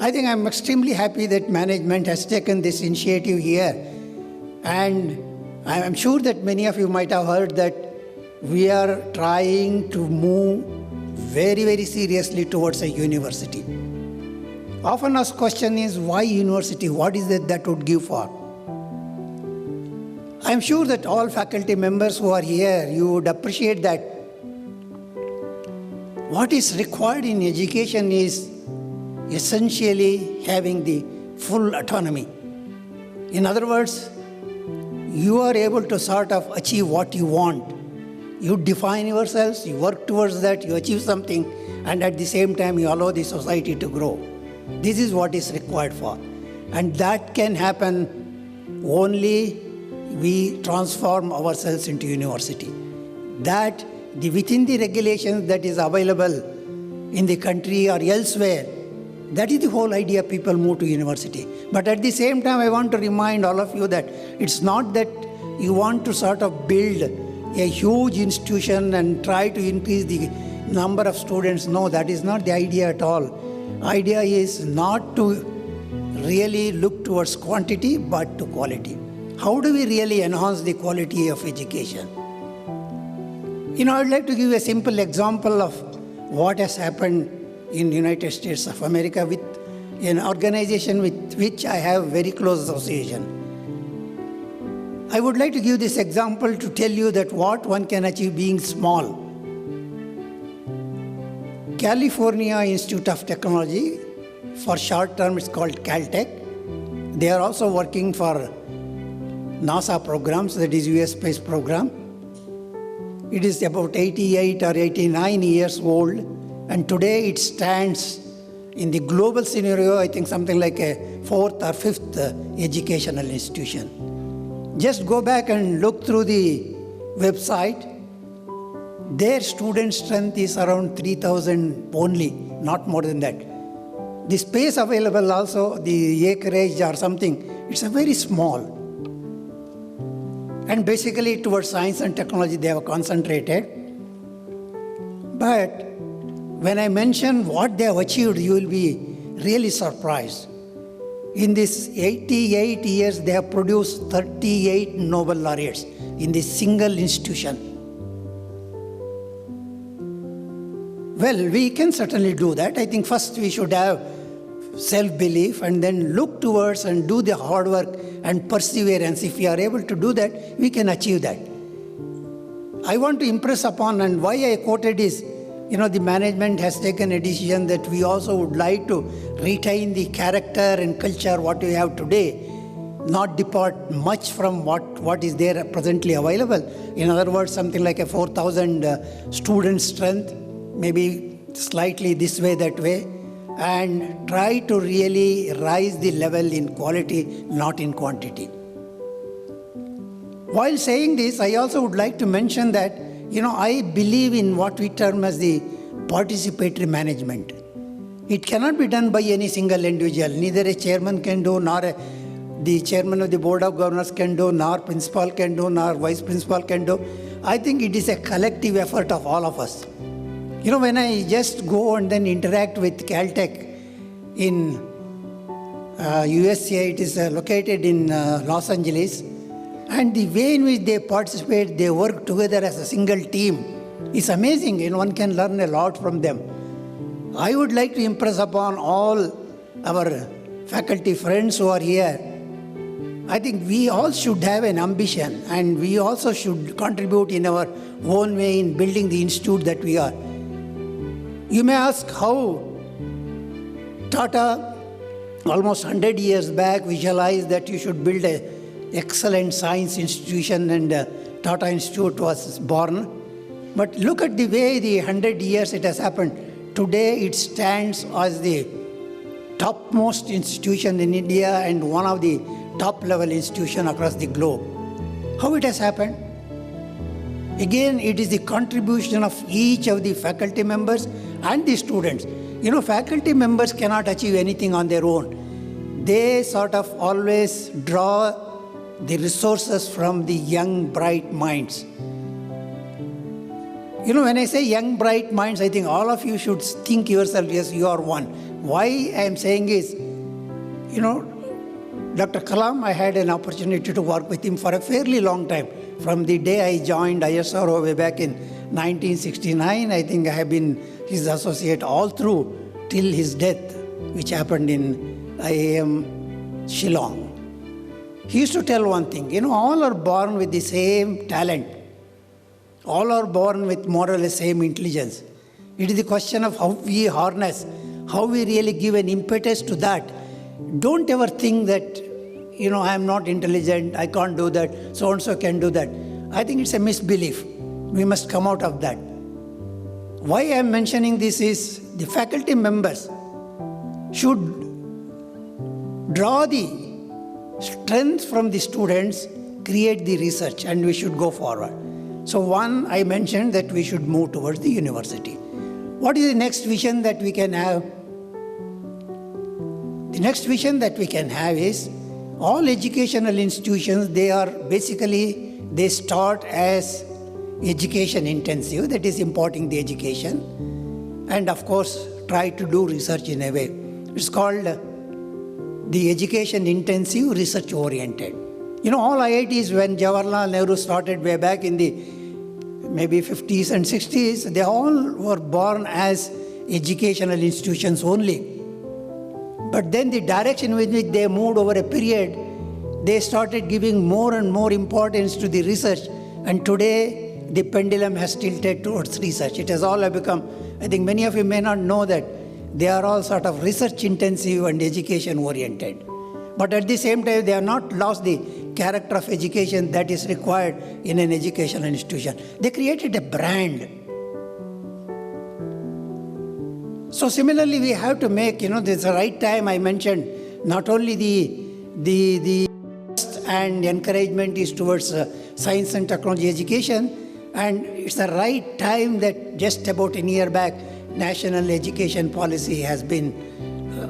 I think I'm extremely happy that management has taken this initiative here. And I'm sure that many of you might have heard that we are trying to move very, very seriously towards a university. often asked question is, why university? What is it that would give for? I am sure that all faculty members who are here, you would appreciate that what is required in education is essentially having the full autonomy. In other words, you are able to sort of achieve what you want. You define yourselves, you work towards that, you achieve something, and at the same time you allow the society to grow. This is what is required for. And that can happen only we transform ourselves into university. That within the regulations that is available in the country or elsewhere, that is the whole idea people move to university. But at the same time, I want to remind all of you that it's not that you want to sort of build a huge institution and try to increase the number of students. No, that is not the idea at all. Idea is not to really look towards quantity, but to quality. How do we really enhance the quality of education? I would like to give a simple example of what has happened in the United States of America with an organization with which I have very close association. I would like to give this example to tell you that what one can achieve being small. California Institute of Technology, for short term it's called Caltech. They are also working for NASA programs, that is US space program. It is about 88 or 89 years old, and today it stands in the global scenario, I think something like a 4th or 5th educational institution. Just go back and look through the website. Their student strength is around 3,000 only, not more than that. The space available also, the acreage or something, it's a very small. And basically towards science and technology they have concentrated. But when I mention what they have achieved, you will be really surprised. In these 88 years, they have produced 38 Nobel laureates in this single institution. Well, we can certainly do that. I think first we should have self-belief and then look towards and do the hard work and perseverance. If we are able to do that, we can achieve that. I want to impress upon, and why I quoted is, the management has taken a decision that we also would like to retain the character and culture what we have today, not depart much from what is there presently available. In other words, something like a 4,000 student strength, maybe slightly this way, that way, and try to really rise the level in quality, not in quantity. While saying this, I also would like to mention that, I believe in what we term as the participatory management. It cannot be done by any single individual. Neither a chairman can do, nor the chairman of the board of governors can do, nor principal can do, nor vice principal can do. I think it is a collective effort of all of us. When I just go and then interact with Caltech in USA, it is located in Los Angeles, and the way in which they participate, they work together as a single team, is amazing, and one can learn a lot from them. I would like to impress upon all our faculty friends who are here, I think we all should have an ambition, and we also should contribute in our own way in building the institute that we are. You may ask how Tata, almost 100 years back, visualized that you should build an excellent science institution, and Tata Institute was born. But look at the way the 100 years it has happened. Today it stands as the topmost institution in India and one of the top-level institutions across the globe. How it has happened? Again, it is the contribution of each of the faculty members and the students. Faculty members cannot achieve anything on their own. They sort of always draw the resources from the young, bright minds. When I say young, bright minds, I think all of you should think yourself, yes, you are one. Why I am saying is, Dr. Kalam, I had an opportunity to work with him for a fairly long time. From the day I joined ISRO way back in 1969, I think I have been his associate all through till his death. which happened in IAM Shillong. He used to tell one thing, all are born with the same talent. All are born with more or less same intelligence. It is the question of how we harness, how we really give an impetus to that. Don't ever think that, I am not intelligent, I can't do that, so-and-so can do that. I think it's a misbelief. We must come out of that. Why I am mentioning this is the faculty members should draw the strength from the students, create the research, and we should go forward. So one, I mentioned that we should move towards the university. What is the next vision that we can have? The next vision that we can have is all educational institutions, they start as education intensive, that is imparting the education, and of course try to do research in a way. It's called the education intensive, research oriented. All IITs, when Jawaharlal Nehru started way back in the maybe 50s and 60s, they all were born as educational institutions only. But then the direction with which they moved over a period, they started giving more and more importance to the research. And today, the pendulum has tilted towards research. It has all become, I think many of you may not know that they are all sort of research intensive and education oriented. But at the same time, they have not lost the character of education that is required in an educational institution. They created a brand. So similarly, we have to make, there's a right time. I mentioned not only the and encouragement is towards science and technology education, and it's the right time that just about a year back, national education policy has been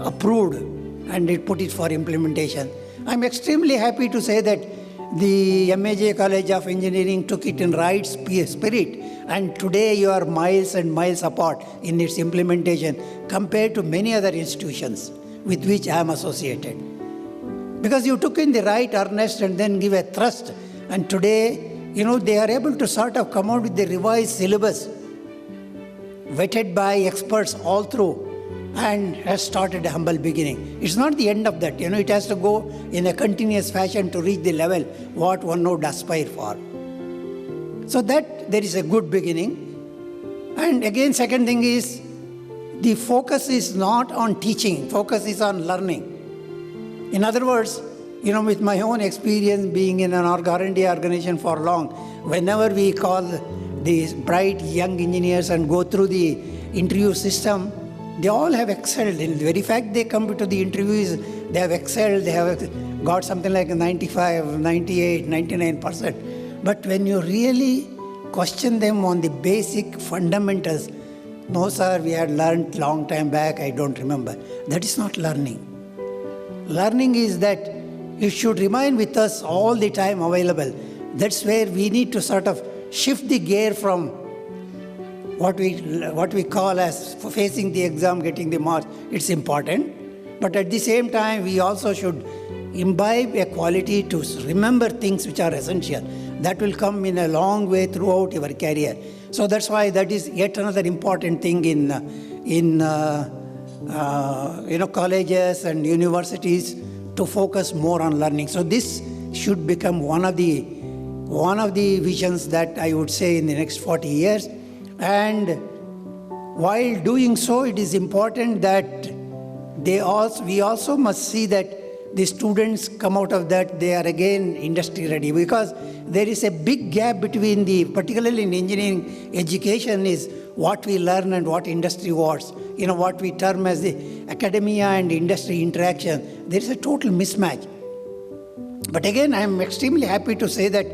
approved and it put it for implementation. I'm extremely happy to say that the MVJ College of Engineering took it in right spirit, and today you are miles and miles apart in its implementation compared to many other institutions with which I am associated. Because you took in the right earnest and then give a thrust, and today, they are able to sort of come out with the revised syllabus, vetted by experts all through, and has started a humble beginning. It's not the end of that. It has to go in a continuous fashion to reach the level what one would aspire for. So that there is a good beginning. And again, second thing is, the focus is not on teaching, focus is on learning. In other words, with my own experience being in an R&D organization for long, whenever we call these bright young engineers and go through the interview system, they all have excelled. In the very fact they come to the interviews, they have excelled, they have got something like 95, 98, 99%. But when you really question them on the basic fundamentals, no sir, we had learned long time back, I don't remember. That is not learning. Learning is that it should remain with us all the time available. That's where we need to sort of shift the gear from what we call as facing the exam, getting the marks. It's important. But at the same time, we also should imbibe a quality to remember things which are essential. That will come in a long way throughout your career. So that's why that is yet another important thing in colleges and universities, to focus more on learning. So this should become one of the visions that I would say in the next 40 years. And while doing so, it is important that we also must see that the students come out of that, they are again industry ready, because there is a big gap between particularly in engineering education, is what we learn and what industry wants. What we term as the academia and industry interaction. There is a total mismatch. But again, I am extremely happy to say that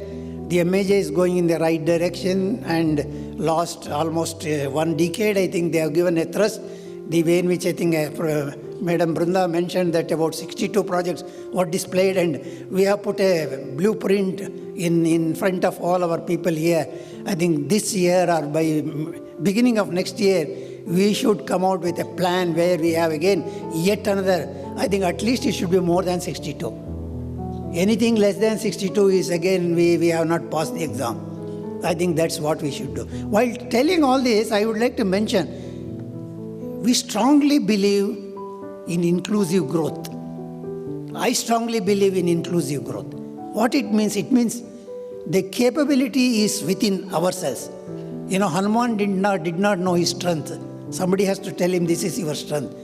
the MVJ is going in the right direction, and last almost 1 decade, I think they have given a thrust. The way in which I think Madam Brunda mentioned that about 62 projects were displayed, and we have put a blueprint in front of all our people here. I think this year or by beginning of next year, we should come out with a plan where we have again yet another, I think at least it should be more than 62. Anything less than 62 is again, we have not passed the exam. I think that's what we should do. While telling all this, I would like to mention, we strongly believe in inclusive growth. I strongly believe in inclusive growth. What it means the capability is within ourselves. Hanuman did not know his strength. Somebody has to tell him, this is your strength.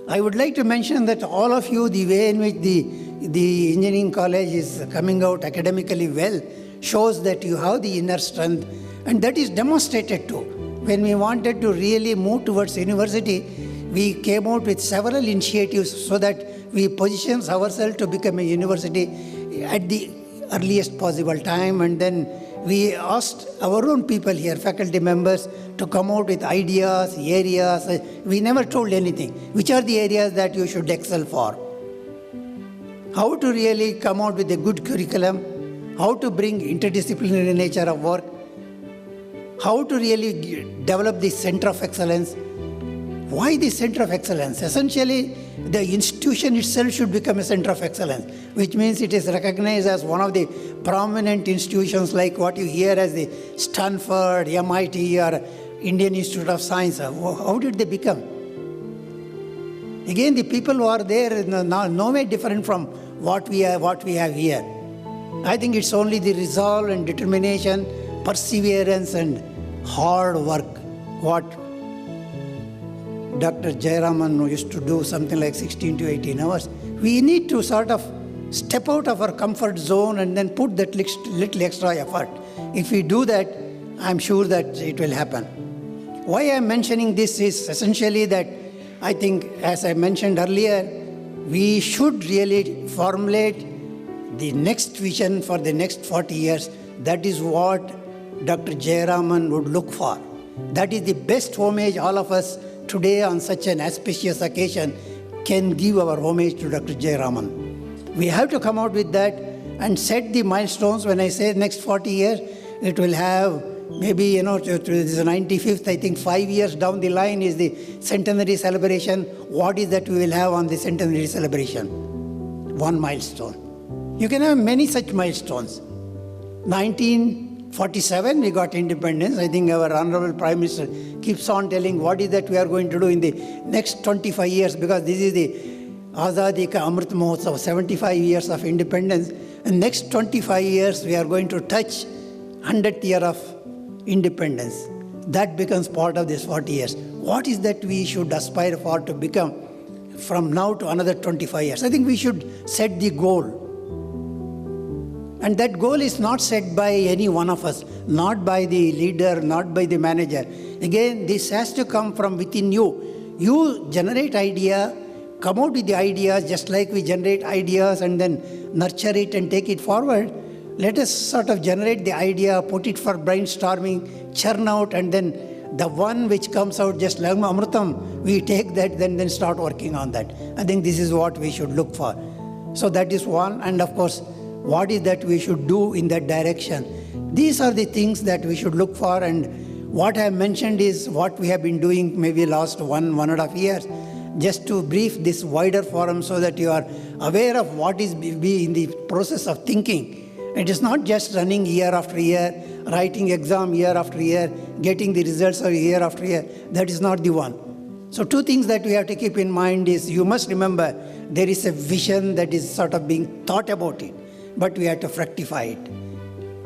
I would like to mention that all of you, the way in which the engineering college is coming out academically well, shows that you have the inner strength, and that is demonstrated too. When we wanted to really move towards university, we came out with several initiatives so that we position ourselves to become a university at the earliest possible time, and then we asked our own people here, faculty members, to come out with ideas, areas. We never told anything. Which are the areas that you should excel for? How to really come out with a good curriculum, how to bring interdisciplinary nature of work, how to really develop the center of excellence. Why the center of excellence? Essentially, the institution itself should become a center of excellence, which means it is recognized as one of the prominent institutions like what you hear as the Stanford, MIT, or Indian Institute of Science. How did they become? Again, the people who are there are no way different from what we have here. I think it's only the resolve and determination, perseverance and hard work, what Dr. Jayaraman used to do, something like 16 to 18 hours. We need to sort of step out of our comfort zone and then put that little extra effort. If we do that, I'm sure that it will happen. Why I'm mentioning this is essentially that I think, as I mentioned earlier, we should really formulate the next vision for the next 40 years. That is what Dr. Jayaraman would look for. That is the best homage all of us today on such an auspicious occasion can give our homage to Dr. Jayaraman. We have to come out with that and set the milestones. When I say next 40 years, it will have maybe, this is the 95th, I think 5 years down the line is the centenary celebration. What is that we will have on the centenary celebration? One milestone. You can have many such milestones. 1947, we got independence. I think our Honorable Prime Minister keeps on telling what is that we are going to do in the next 25 years, because this is the Azadi Ka Amrit Mahotsav, 75 years of independence. And next 25 years, we are going to touch 100th year of independence. That becomes part of this 40 years. What is that we should aspire for to become from now to another 25 years? I think we should set the goal. And that goal is not set by any one of us, not by the leader, not by the manager. Again, this has to come from within you. You generate idea, come out with the ideas, just like we generate ideas and then nurture it and take it forward. Let us sort of generate the idea, put it for brainstorming, churn out, and then the one which comes out just like Amrutam, we take that, then start working on that. I think this is what we should look for. So that is one, and of course, what is that we should do in that direction? These are the things that we should look for, and what I have mentioned is what we have been doing maybe last 1.5 years, just to brief this wider forum so that you are aware of what is be in the process of thinking. It is not just running year after year, writing exam year after year, getting the results of year after year. That is not the one. So 2 things that we have to keep in mind is, you must remember there is a vision that is sort of being thought about it, but we have to fructify it.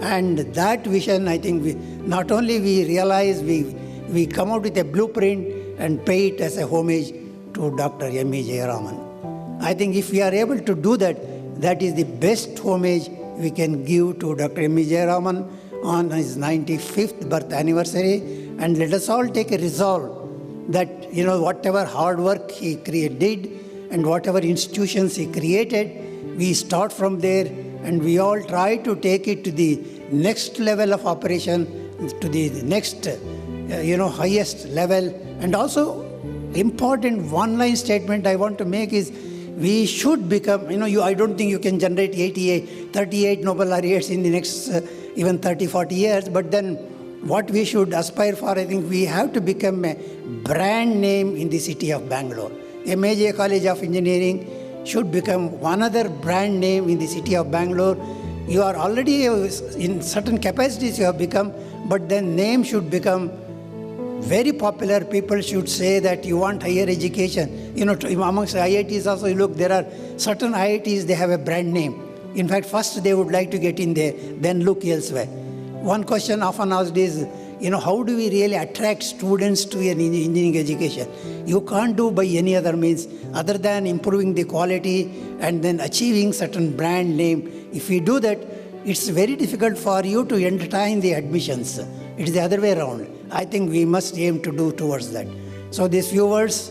And that vision, I think, not only we realize, we come out with a blueprint and pay it as a homage to Dr. V Jayaraman. I think if we are able to do that, that is the best homage we can give to Dr. V Jayaraman on his 95th birth anniversary. And let us all take a resolve that, whatever hard work he did and whatever institutions he created, we start from there and we all try to take it to the next level of operation, to the next, highest level. And also, important one-line statement I want to make is, we should become, I don't think you can generate 38 Nobel laureates in the next even 30, 40 years, but then what we should aspire for, I think we have to become a brand name in the city of Bangalore. MVJ College of Engineering should become one other brand name in the city of Bangalore. You are already in certain capacities you have become, but then name should become very popular. People should say that you want higher education. Amongst IITs also, you look, there are certain IITs, they have a brand name. In fact, first they would like to get in there, then look elsewhere. One question often asked is, how do we really attract students to an engineering education? You can't do by any other means other than improving the quality and then achieving certain brand name. If we do that, it's very difficult for you to entertain the admissions. It's the other way around. I think we must aim to do towards that. So these few words,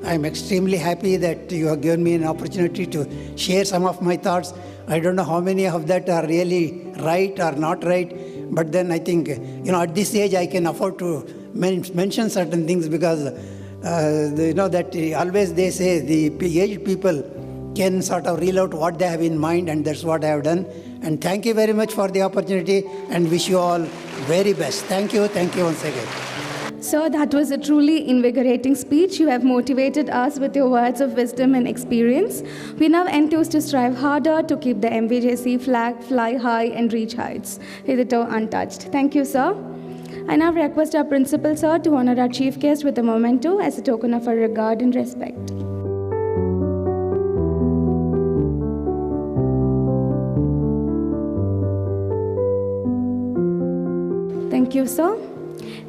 I'm extremely happy that you have given me an opportunity to share some of my thoughts. I don't know how many of that are really right or not right, but then I think, at this age I can afford to mention certain things because, that always they say the aged people can sort of reel out what they have in mind, and that's what I have done. And thank you very much for the opportunity and wish you all very best. Thank you once again. Sir, that was a truly invigorating speech. You have motivated us with your words of wisdom and experience. We now enthuse to strive harder to keep the MVJCE flag fly high and reach heights, hitherto untouched. Thank you, sir. I now request our principal, sir, to honor our chief guest with a memento as a token of our regard and respect. Thank you, sir.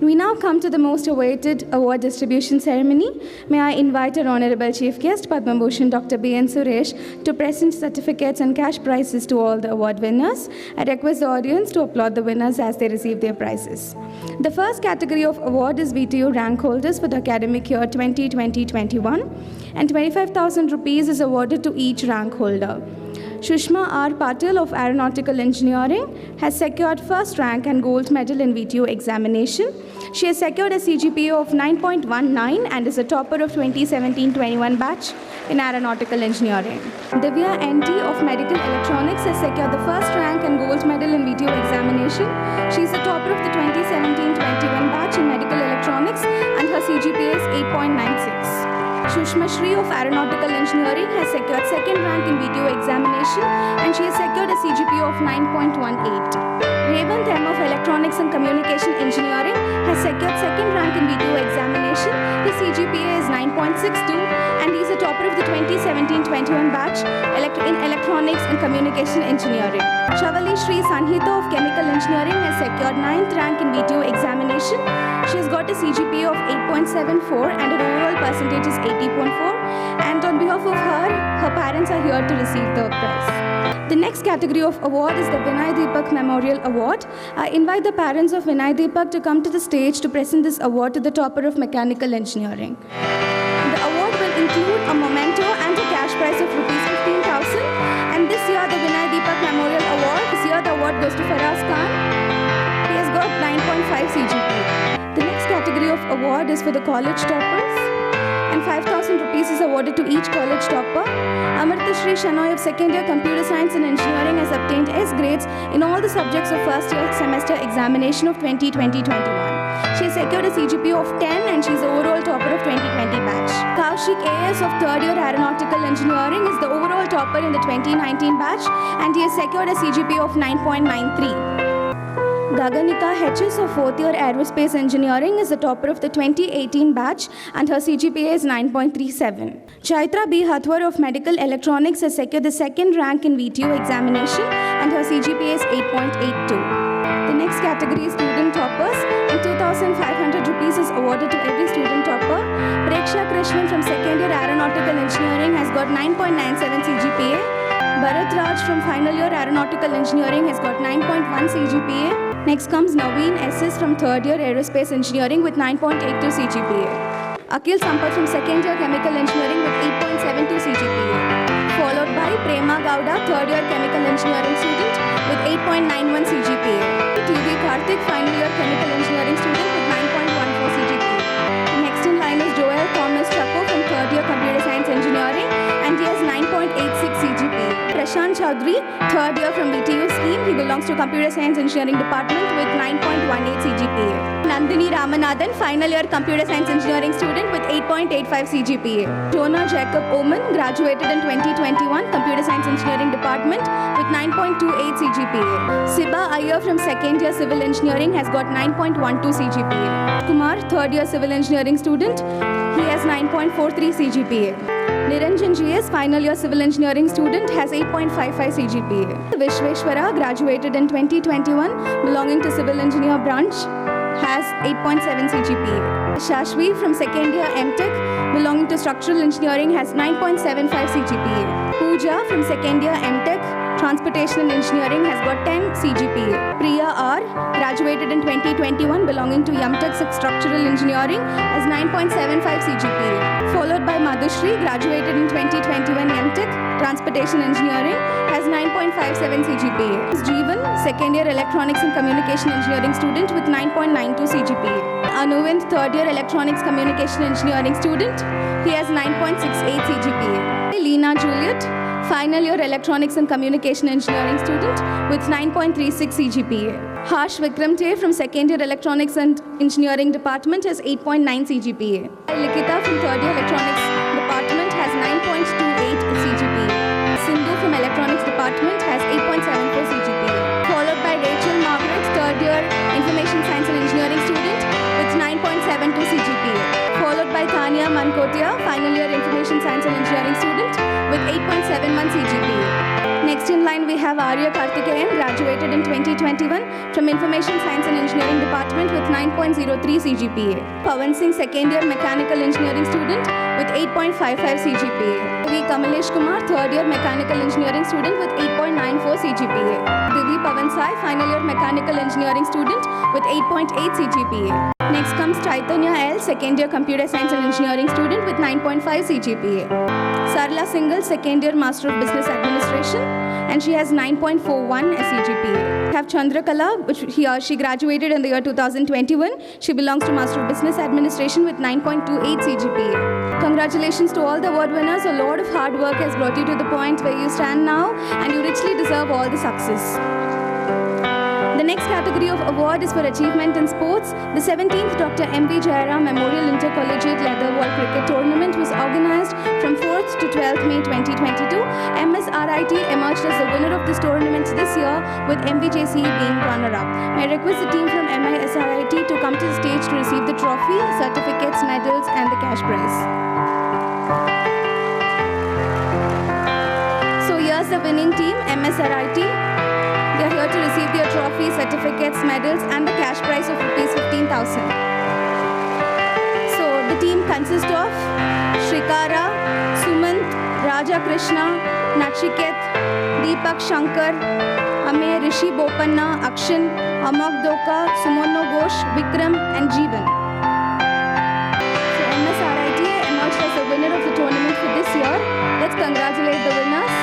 We now come to the most awaited award distribution ceremony. May I invite our Honorable Chief Guest, Padma Bhushan Dr. B.N. Suresh, to present certificates and cash prizes to all the award winners. I request the audience to applaud the winners as they receive their prizes. The first category of award is VTU rank holders for the academic year 2020-21, and 25,000 rupees is awarded to each rank holder. Shushma R. Patil of Aeronautical Engineering has secured first rank and gold medal in VTU examination. She has secured a CGPA of 9.19 and is a topper of 2017-21 batch in Aeronautical Engineering. Divya NT of Medical Electronics has secured the first rank and gold medal in VTU examination. She is the topper of the 2017-21 batch in Medical Electronics and her CGPA is 8.96. Shushma Shri of Aeronautical Engineering has secured second rank in VTU examination and she has secured a CGPA of 9.18. Revant M of Electronics and Communication Engineering has secured second rank in VTU examination. His CGPA is 9.62 and he is a topper of the 2017-21 batch in Electronics and Communication Engineering. Shavali Shri Sanhita of Chemical Engineering has secured 9th rank in VTU examination. She has got a CGPA of 8.74 and her overall percentage is 80.4, and on behalf of her parents are here to receive the prize. The next category of award is the Vinay Deepak Memorial Award. I invite the parents of Vinay Deepak to come to the stage to present this award to the topper of Mechanical Engineering. The award will include a memento and a cash prize of Rs 15,000, and this year the Vinay Deepak Memorial Award, this year the award goes to Faraz Khan. He has got 9.5 CGPA. The next category of award is for the college toppers, and 5,000 rupees is awarded to each college topper. Amrita Shri Shanoy of second year Computer Science and Engineering has obtained S grades in all the subjects of first year semester examination of 2020-21. She has secured a CGPA of 10 and she is the overall topper of 2020 batch. Kaushik AS of third year Aeronautical Engineering is the overall topper in the 2019 batch and he has secured a CGPA of 9.93. Gaganika HS of 4th year Aerospace Engineering is the topper of the 2018 batch and her CGPA is 9.37. Chaitra B. Hathwar of Medical Electronics has secured the second rank in VTU examination and her CGPA is 8.82. The next category is student toppers and 2,500 rupees is awarded to every student topper. Preksha Krishnan from second year Aeronautical Engineering has got 9.97 CGPA. Bharat Raj from final year Aeronautical Engineering has got 9.1 CGPA. Next comes Naveen SS from third year Aerospace Engineering with 9.82 CGPA. Akhil Sampath from second year Chemical Engineering with 8.72 CGPA. Followed by Prema Gowda, third year Chemical Engineering student with 8.91 CGPA. TV Karthik, final year Chemical Engineering student with 9.14 CGPA. Next in line is Joel Thomas Chapo from third year Computer Science Engineering and he has 9.86 CGPA. Prashant Chaudhary, third year from VTU scheme. He belongs to Computer Science Engineering Department with 9.18 CGPA. Nandini Ramanathan, final year Computer Science Engineering student with 8.85 CGPA. Jonah Jacob Oman, graduated in 2021, Computer Science Engineering Department with 9.28 CGPA. Siba Iyer from second year Civil Engineering has got 9.12 CGPA. Kumar, third year Civil Engineering student, he has 9.43 CGPA. Niranjan GS, final year Civil Engineering student, has 8.55 CGPA. Vishweshwara, graduated in 2021, belonging to Civil Engineer branch, has 8.7 CGPA. Shashvi from second year MTech, belonging to Structural Engineering, has 9.75 CGPA. Pooja from second year MTech, Transportation and Engineering, has got 10 CGPA. Priya R, graduated in 2021, belonging to YUMTech Structural Engineering, has 9.75 CGPA. Followed by Madhushri, graduated in 2021, YUMTech Transportation Engineering, has 9.57 CGPA. Jeevan, second year Electronics and Communication Engineering student with 9.92 CGPA. Anuvind, third year Electronics Communication Engineering student, he has 9.68 CGPA. Leena Juliet, final year Electronics and Communication Engineering student with 9.36 CGPA. Harsh Vikram Te from second year Electronics and Engineering Department has 8.9 CGPA. Likita from third year Electronics Department has 9.28 CGPA. Sindhu from Electronics Department has 8.74 CGPA. Followed by Rachel Margaret, third year Information Science and Engineering student with 9.72 CGPA. Followed by Tanya Mankotia, final year Information Science and Engineering student with 8.71 CGPA. Next in line we have Arya Karthikeyan, graduated in 2021 from Information Science and Engineering Department with 9.03 CGPA. Pawan Singh, second year Mechanical Engineering student with 8.55 CGPA. V Kamalesh Kumar, third year Mechanical Engineering student with 8.94 CGPA. Divi Pavan Sai, final year Mechanical Engineering student with 8.8 CGPA. Next comes Chaitanya L, second year Computer Science and Engineering student with 9.5 CGPA. Sarla Singhal, second year Master of Business Administration, and she has 9.41 CGPA. We have Chandrakala, which she graduated in the year 2021. She belongs to Master of Business Administration with 9.28 CGPA. Congratulations to all the award winners. A lot of hard work has brought you to the point where you stand now, and you richly deserve all the success. The next category of award is for achievement in sports. The 17th Dr. MV Jayaraman Memorial Intercollegiate Leatherwall Cricket Tournament was organized from 4th to 12th May 2022. MSRIT emerged as the winner of this tournament this year, with MVJCE being runner-up. I request the team from MSRIT to come to the stage to receive the trophy, certificates, medals, and the cash prize. So here's the winning team, MSRIT. They are here to receive their trophy, certificates, medals, and the cash prize of Rs 15,000. So the team consists of Shrikara, Sumant, Raja Krishna, Nachiket, Deepak Shankar, Ame, Rishi Bopanna, Akshan, Amok Doka, Sumono Ghosh, Vikram, and Jeevan. So MSRIT emerged as the winner of the tournament for this year. Let's congratulate the winners.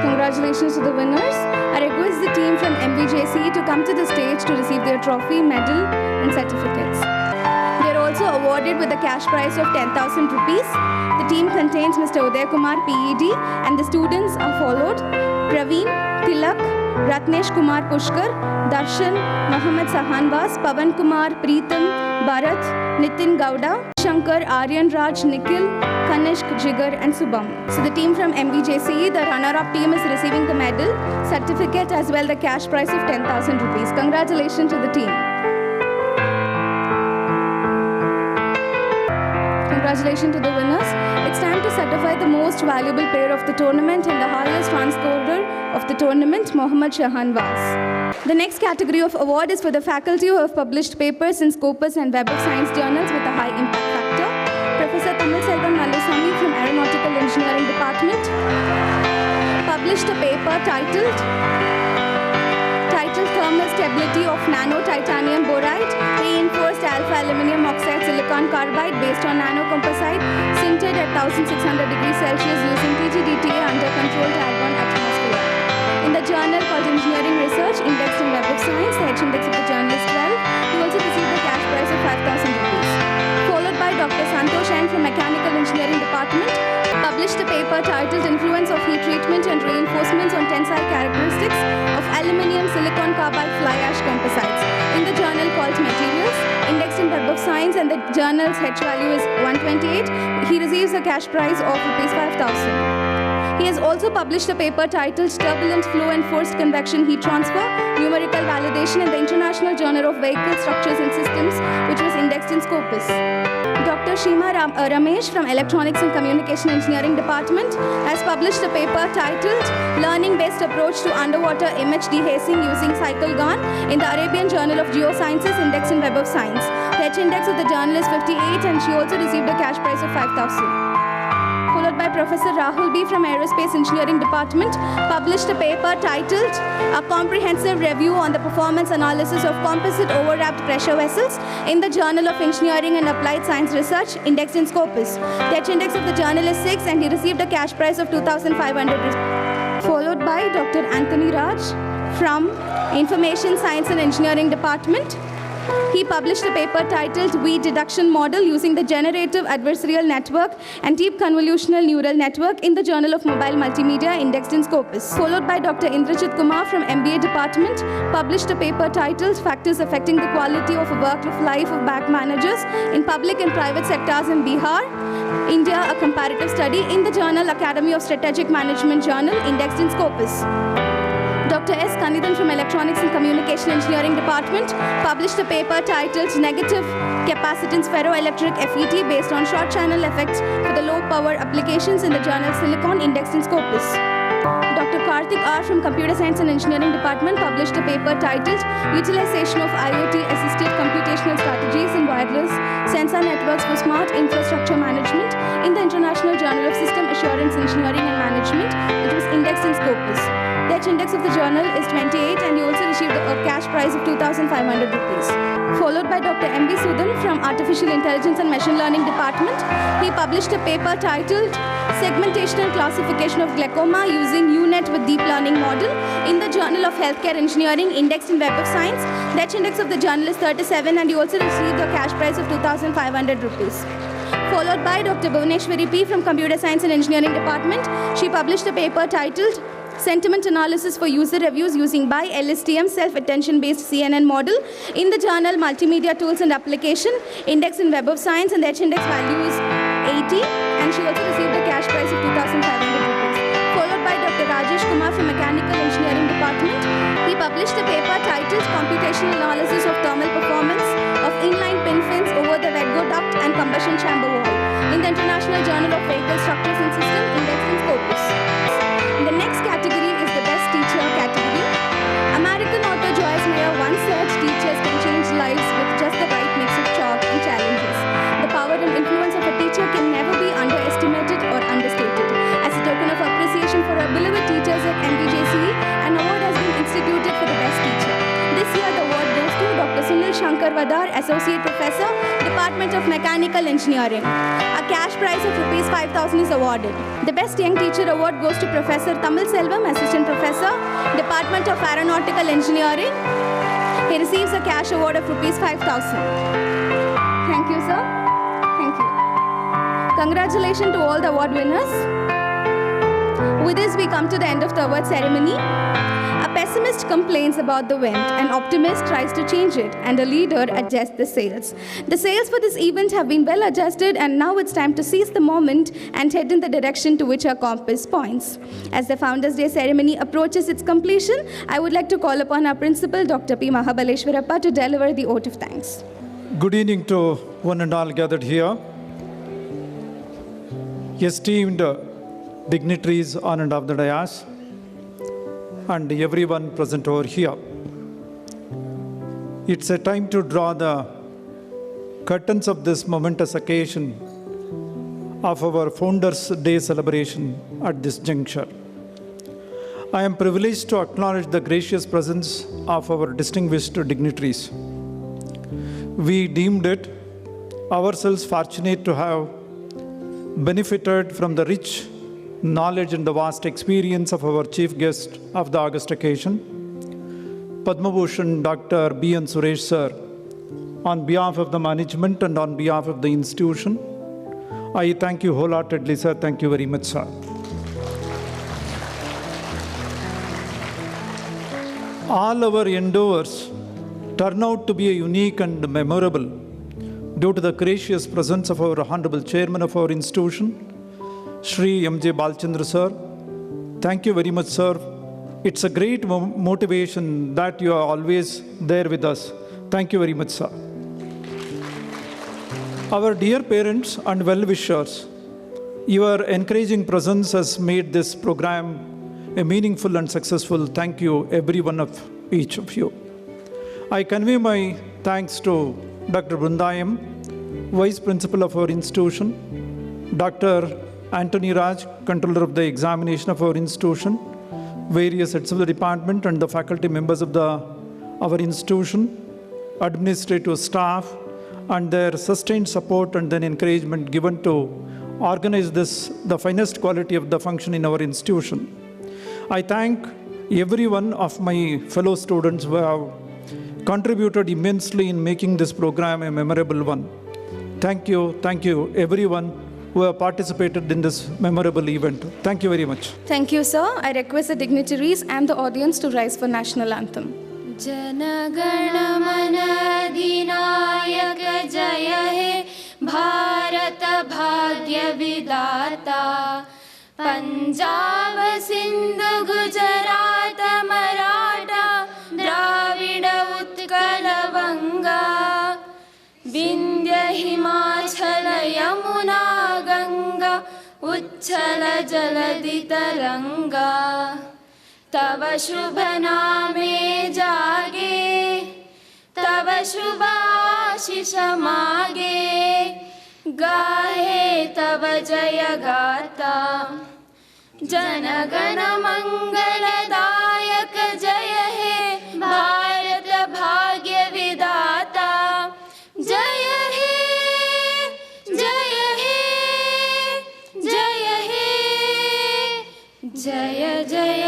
Congratulations to the winners. I request the team from MVJCE to come to the stage to receive their trophy, medal, and certificates. They are also awarded with a cash prize of 10,000 rupees. The team contains Mr. Uday Kumar, PED, and the students are followed: Praveen, Tilak, Ratnesh Kumar Pushkar, Darshan, Mohammad Sahanwas, Pavan Kumar, Preetam, Bharat, Nitin Gowda, Shankar, Aryan Raj, Nikhil, Kanishk, Jigar, and Subham. So the team from MVJCE, the runner-up team, is receiving the medal, certificate, as well the cash prize of 10,000 rupees. Congratulations to the team. Congratulations to the winners. It's time to certify the most valuable player of the tournament and the highest run scorer of the tournament, Mohammad Shahanwas. The next category of award is for the faculty who have published papers in Scopus and Web of Science journals with a high impact factor. Professor Tamil Selvan Nallasamy from Aeronautical Engineering Department published a paper titled Thermal Stability of Nano Titanium Boride Reinforced Alpha Aluminum Oxide Silicon Carbide based on nanocomposite sintered at 1600 degrees Celsius using TGDTA under controlled airborne atmosphere. In the journal called Engineering Research, indexed in Web of Science, the H-index of the journal is 12. He also received a cash prize of 5,000 rupees. Followed by Dr. Santosh N from Mechanical Engineering Department, published published a paper titled Influence of Heat Treatment and Reinforcements on Tensile Characteristics of Aluminium Silicon Carbide Fly Ash Composites in the journal called Materials, indexed in Web of Science, and the journal's H value is 128. He receives a cash prize of Rs 5,000. He has also published a paper titled Turbulent Flow and Forced Convection Heat Transfer, Numerical Validation in the International Journal of Vehicle Structures and Systems, which was indexed in Scopus. Dr. Shima Ramesh from Electronics and Communication Engineering Department has published a paper titled Learning-Based Approach to Underwater Image Dehazing Using Cycle Gun in the Arabian Journal of Geosciences, indexed in Web of Science. The H-index of the journal is 58, and she also received a cash prize of 5,000. Followed by Professor Rahul B. from Aerospace Engineering Department, published a paper titled A Comprehensive Review on the Performance Analysis of Composite Overwrapped Pressure Vessels in the Journal of Engineering and Applied Science Research, indexed in Scopus. The H-index of the journal is 6, and he received a cash prize of 2,500. Followed by Dr. Anthony Raj from Information Science and Engineering Department. He published a paper titled V Deduction Model using the Generative Adversarial Network and Deep Convolutional Neural Network in the Journal of Mobile Multimedia, indexed in Scopus. Followed by Dr. Indrajit Kumar from MBA Department, published a paper titled Factors Affecting the Quality of Work Life of Bank Managers in Public and Private Sectors in Bihar, India, a Comparative Study in the journal Academy of Strategic Management Journal, indexed in Scopus. Dr. S. Kanidan from Electronics and Communication Engineering Department published a paper titled Negative Capacitance Ferroelectric FET based on short channel effects for the low power applications in the journal Silicon, indexed in Scopus. Dr. Karthik R. from Computer Science and Engineering Department published a paper titled Utilization of IoT-Assisted Computational Strategies in Wireless Sensor Networks for Smart Infrastructure Management in the International Journal of System Assurance Engineering and Management, which was indexed in Scopus. The H-index of the journal is 28, and he also received a cash prize of 2,500 rupees. Followed by Dr. M. B. Sudan from Artificial Intelligence and Machine Learning Department. He published a paper titled Segmentation and Classification of Glaucoma using UNet with Deep Learning Model in the Journal of Healthcare Engineering, indexed in Web of Science. The H-index of the journal is 37, and he also received a cash prize of 2,500 rupees. Followed by Dr. Bhuvneshwari P. from Computer Science and Engineering Department. She published a paper titled Sentiment Analysis for User Reviews using by LSTM Self-Attention-Based CNN Model in the journal Multimedia Tools and Application, indexed in Web of Science, and the H-index value is 80, and she also received a cash prize of 2,500 rupees. Followed by Dr. Rajesh Kumar from Mechanical Engineering Department. He published a paper titled Computational Analysis of Thermal Performance of Inline Pin Fins over the Wedgo Duct and Combustion Chamber Wall in the International Journal of Vehicle Structures and Systems, indexed in Scopus. The next category is the Best Teacher category. American author Joyce Meyer once said teachers can change lives with just the right mix of chalk and challenges. The power and influence of a teacher can never be underestimated or understated. As a token of appreciation for our beloved teachers at MVJCE, an award has been instituted for the Best Teacher. This year, the award goes to Dr. Sunil Shankar Vadar, Associate Professor, Department of Mechanical Engineering. A cash prize of Rs 5,000 is awarded. The Best Young Teacher Award goes to Professor Tamil Selvam, Assistant Professor, Department of Aeronautical Engineering. He receives a cash award of Rs 5,000. Thank you, sir. Thank you. Congratulations to all the award winners. With this, we come to the end of the award ceremony. A pessimist complains about the wind, an optimist tries to change it, and a leader adjusts the sails. The sails for this event have been well adjusted, and now it's time to seize the moment and head in the direction to which our compass points. As the Founders' Day ceremony approaches its completion, I would like to call upon our principal, Dr. P. Mahabaleshwarappa, to deliver the oath of thanks. Good evening to one and all gathered here. Esteemed dignitaries on and off the dais, and everyone present over here. It's a time to draw the curtains of this momentous occasion of our Founders' Day celebration at this juncture. I am privileged to acknowledge the gracious presence of our distinguished dignitaries. We deemed it ourselves fortunate to have benefited from the rich knowledge and the vast experience of our chief guest of the August occasion, Padma Bhushan Dr. B. N. Suresh sir, on behalf of the management and on behalf of the institution, I thank you wholeheartedly, sir. Thank you very much, sir. All our endeavors turn out to be unique and memorable due to the gracious presence of our Honorable Chairman of our institution, Shri M.J. Balchandra, sir. Thank you very much, sir. It's a great motivation that you are always there with us. Thank you very much, sir. Our dear parents and well-wishers, your encouraging presence has made this program a meaningful and successful. Thank you, every one of each of you. I convey my thanks to Dr. Brundayam, Vice Principal of our institution, Dr. Anthony Raj, Controller of the Examination of our institution, various heads of the department and the faculty members of our institution, administrative staff, and their sustained support and then encouragement given to organize this, the finest quality of the function in our institution. I thank every one of my fellow students who have contributed immensely in making this program a memorable one. Thank you, everyone who have participated in this memorable event. Thank you very much. Thank you, sir. I request the dignitaries and the audience to rise for national anthem. Jana Mana Adinayak Jaya He Bharata Bhagya Vidata Punjab Sindhu Gujarat Maratha Dravida Utkala Vanga Vindhya Himachala Yamuna Ganga Uchchala Jaladi Taranga तव शुभ नामे जागे तव शुभ आशीष मागे गाहे तव जय गाता जन गण मंगलदायक जय हे भारत भाग्य विदाता जय हे जय हे जय हे जय जय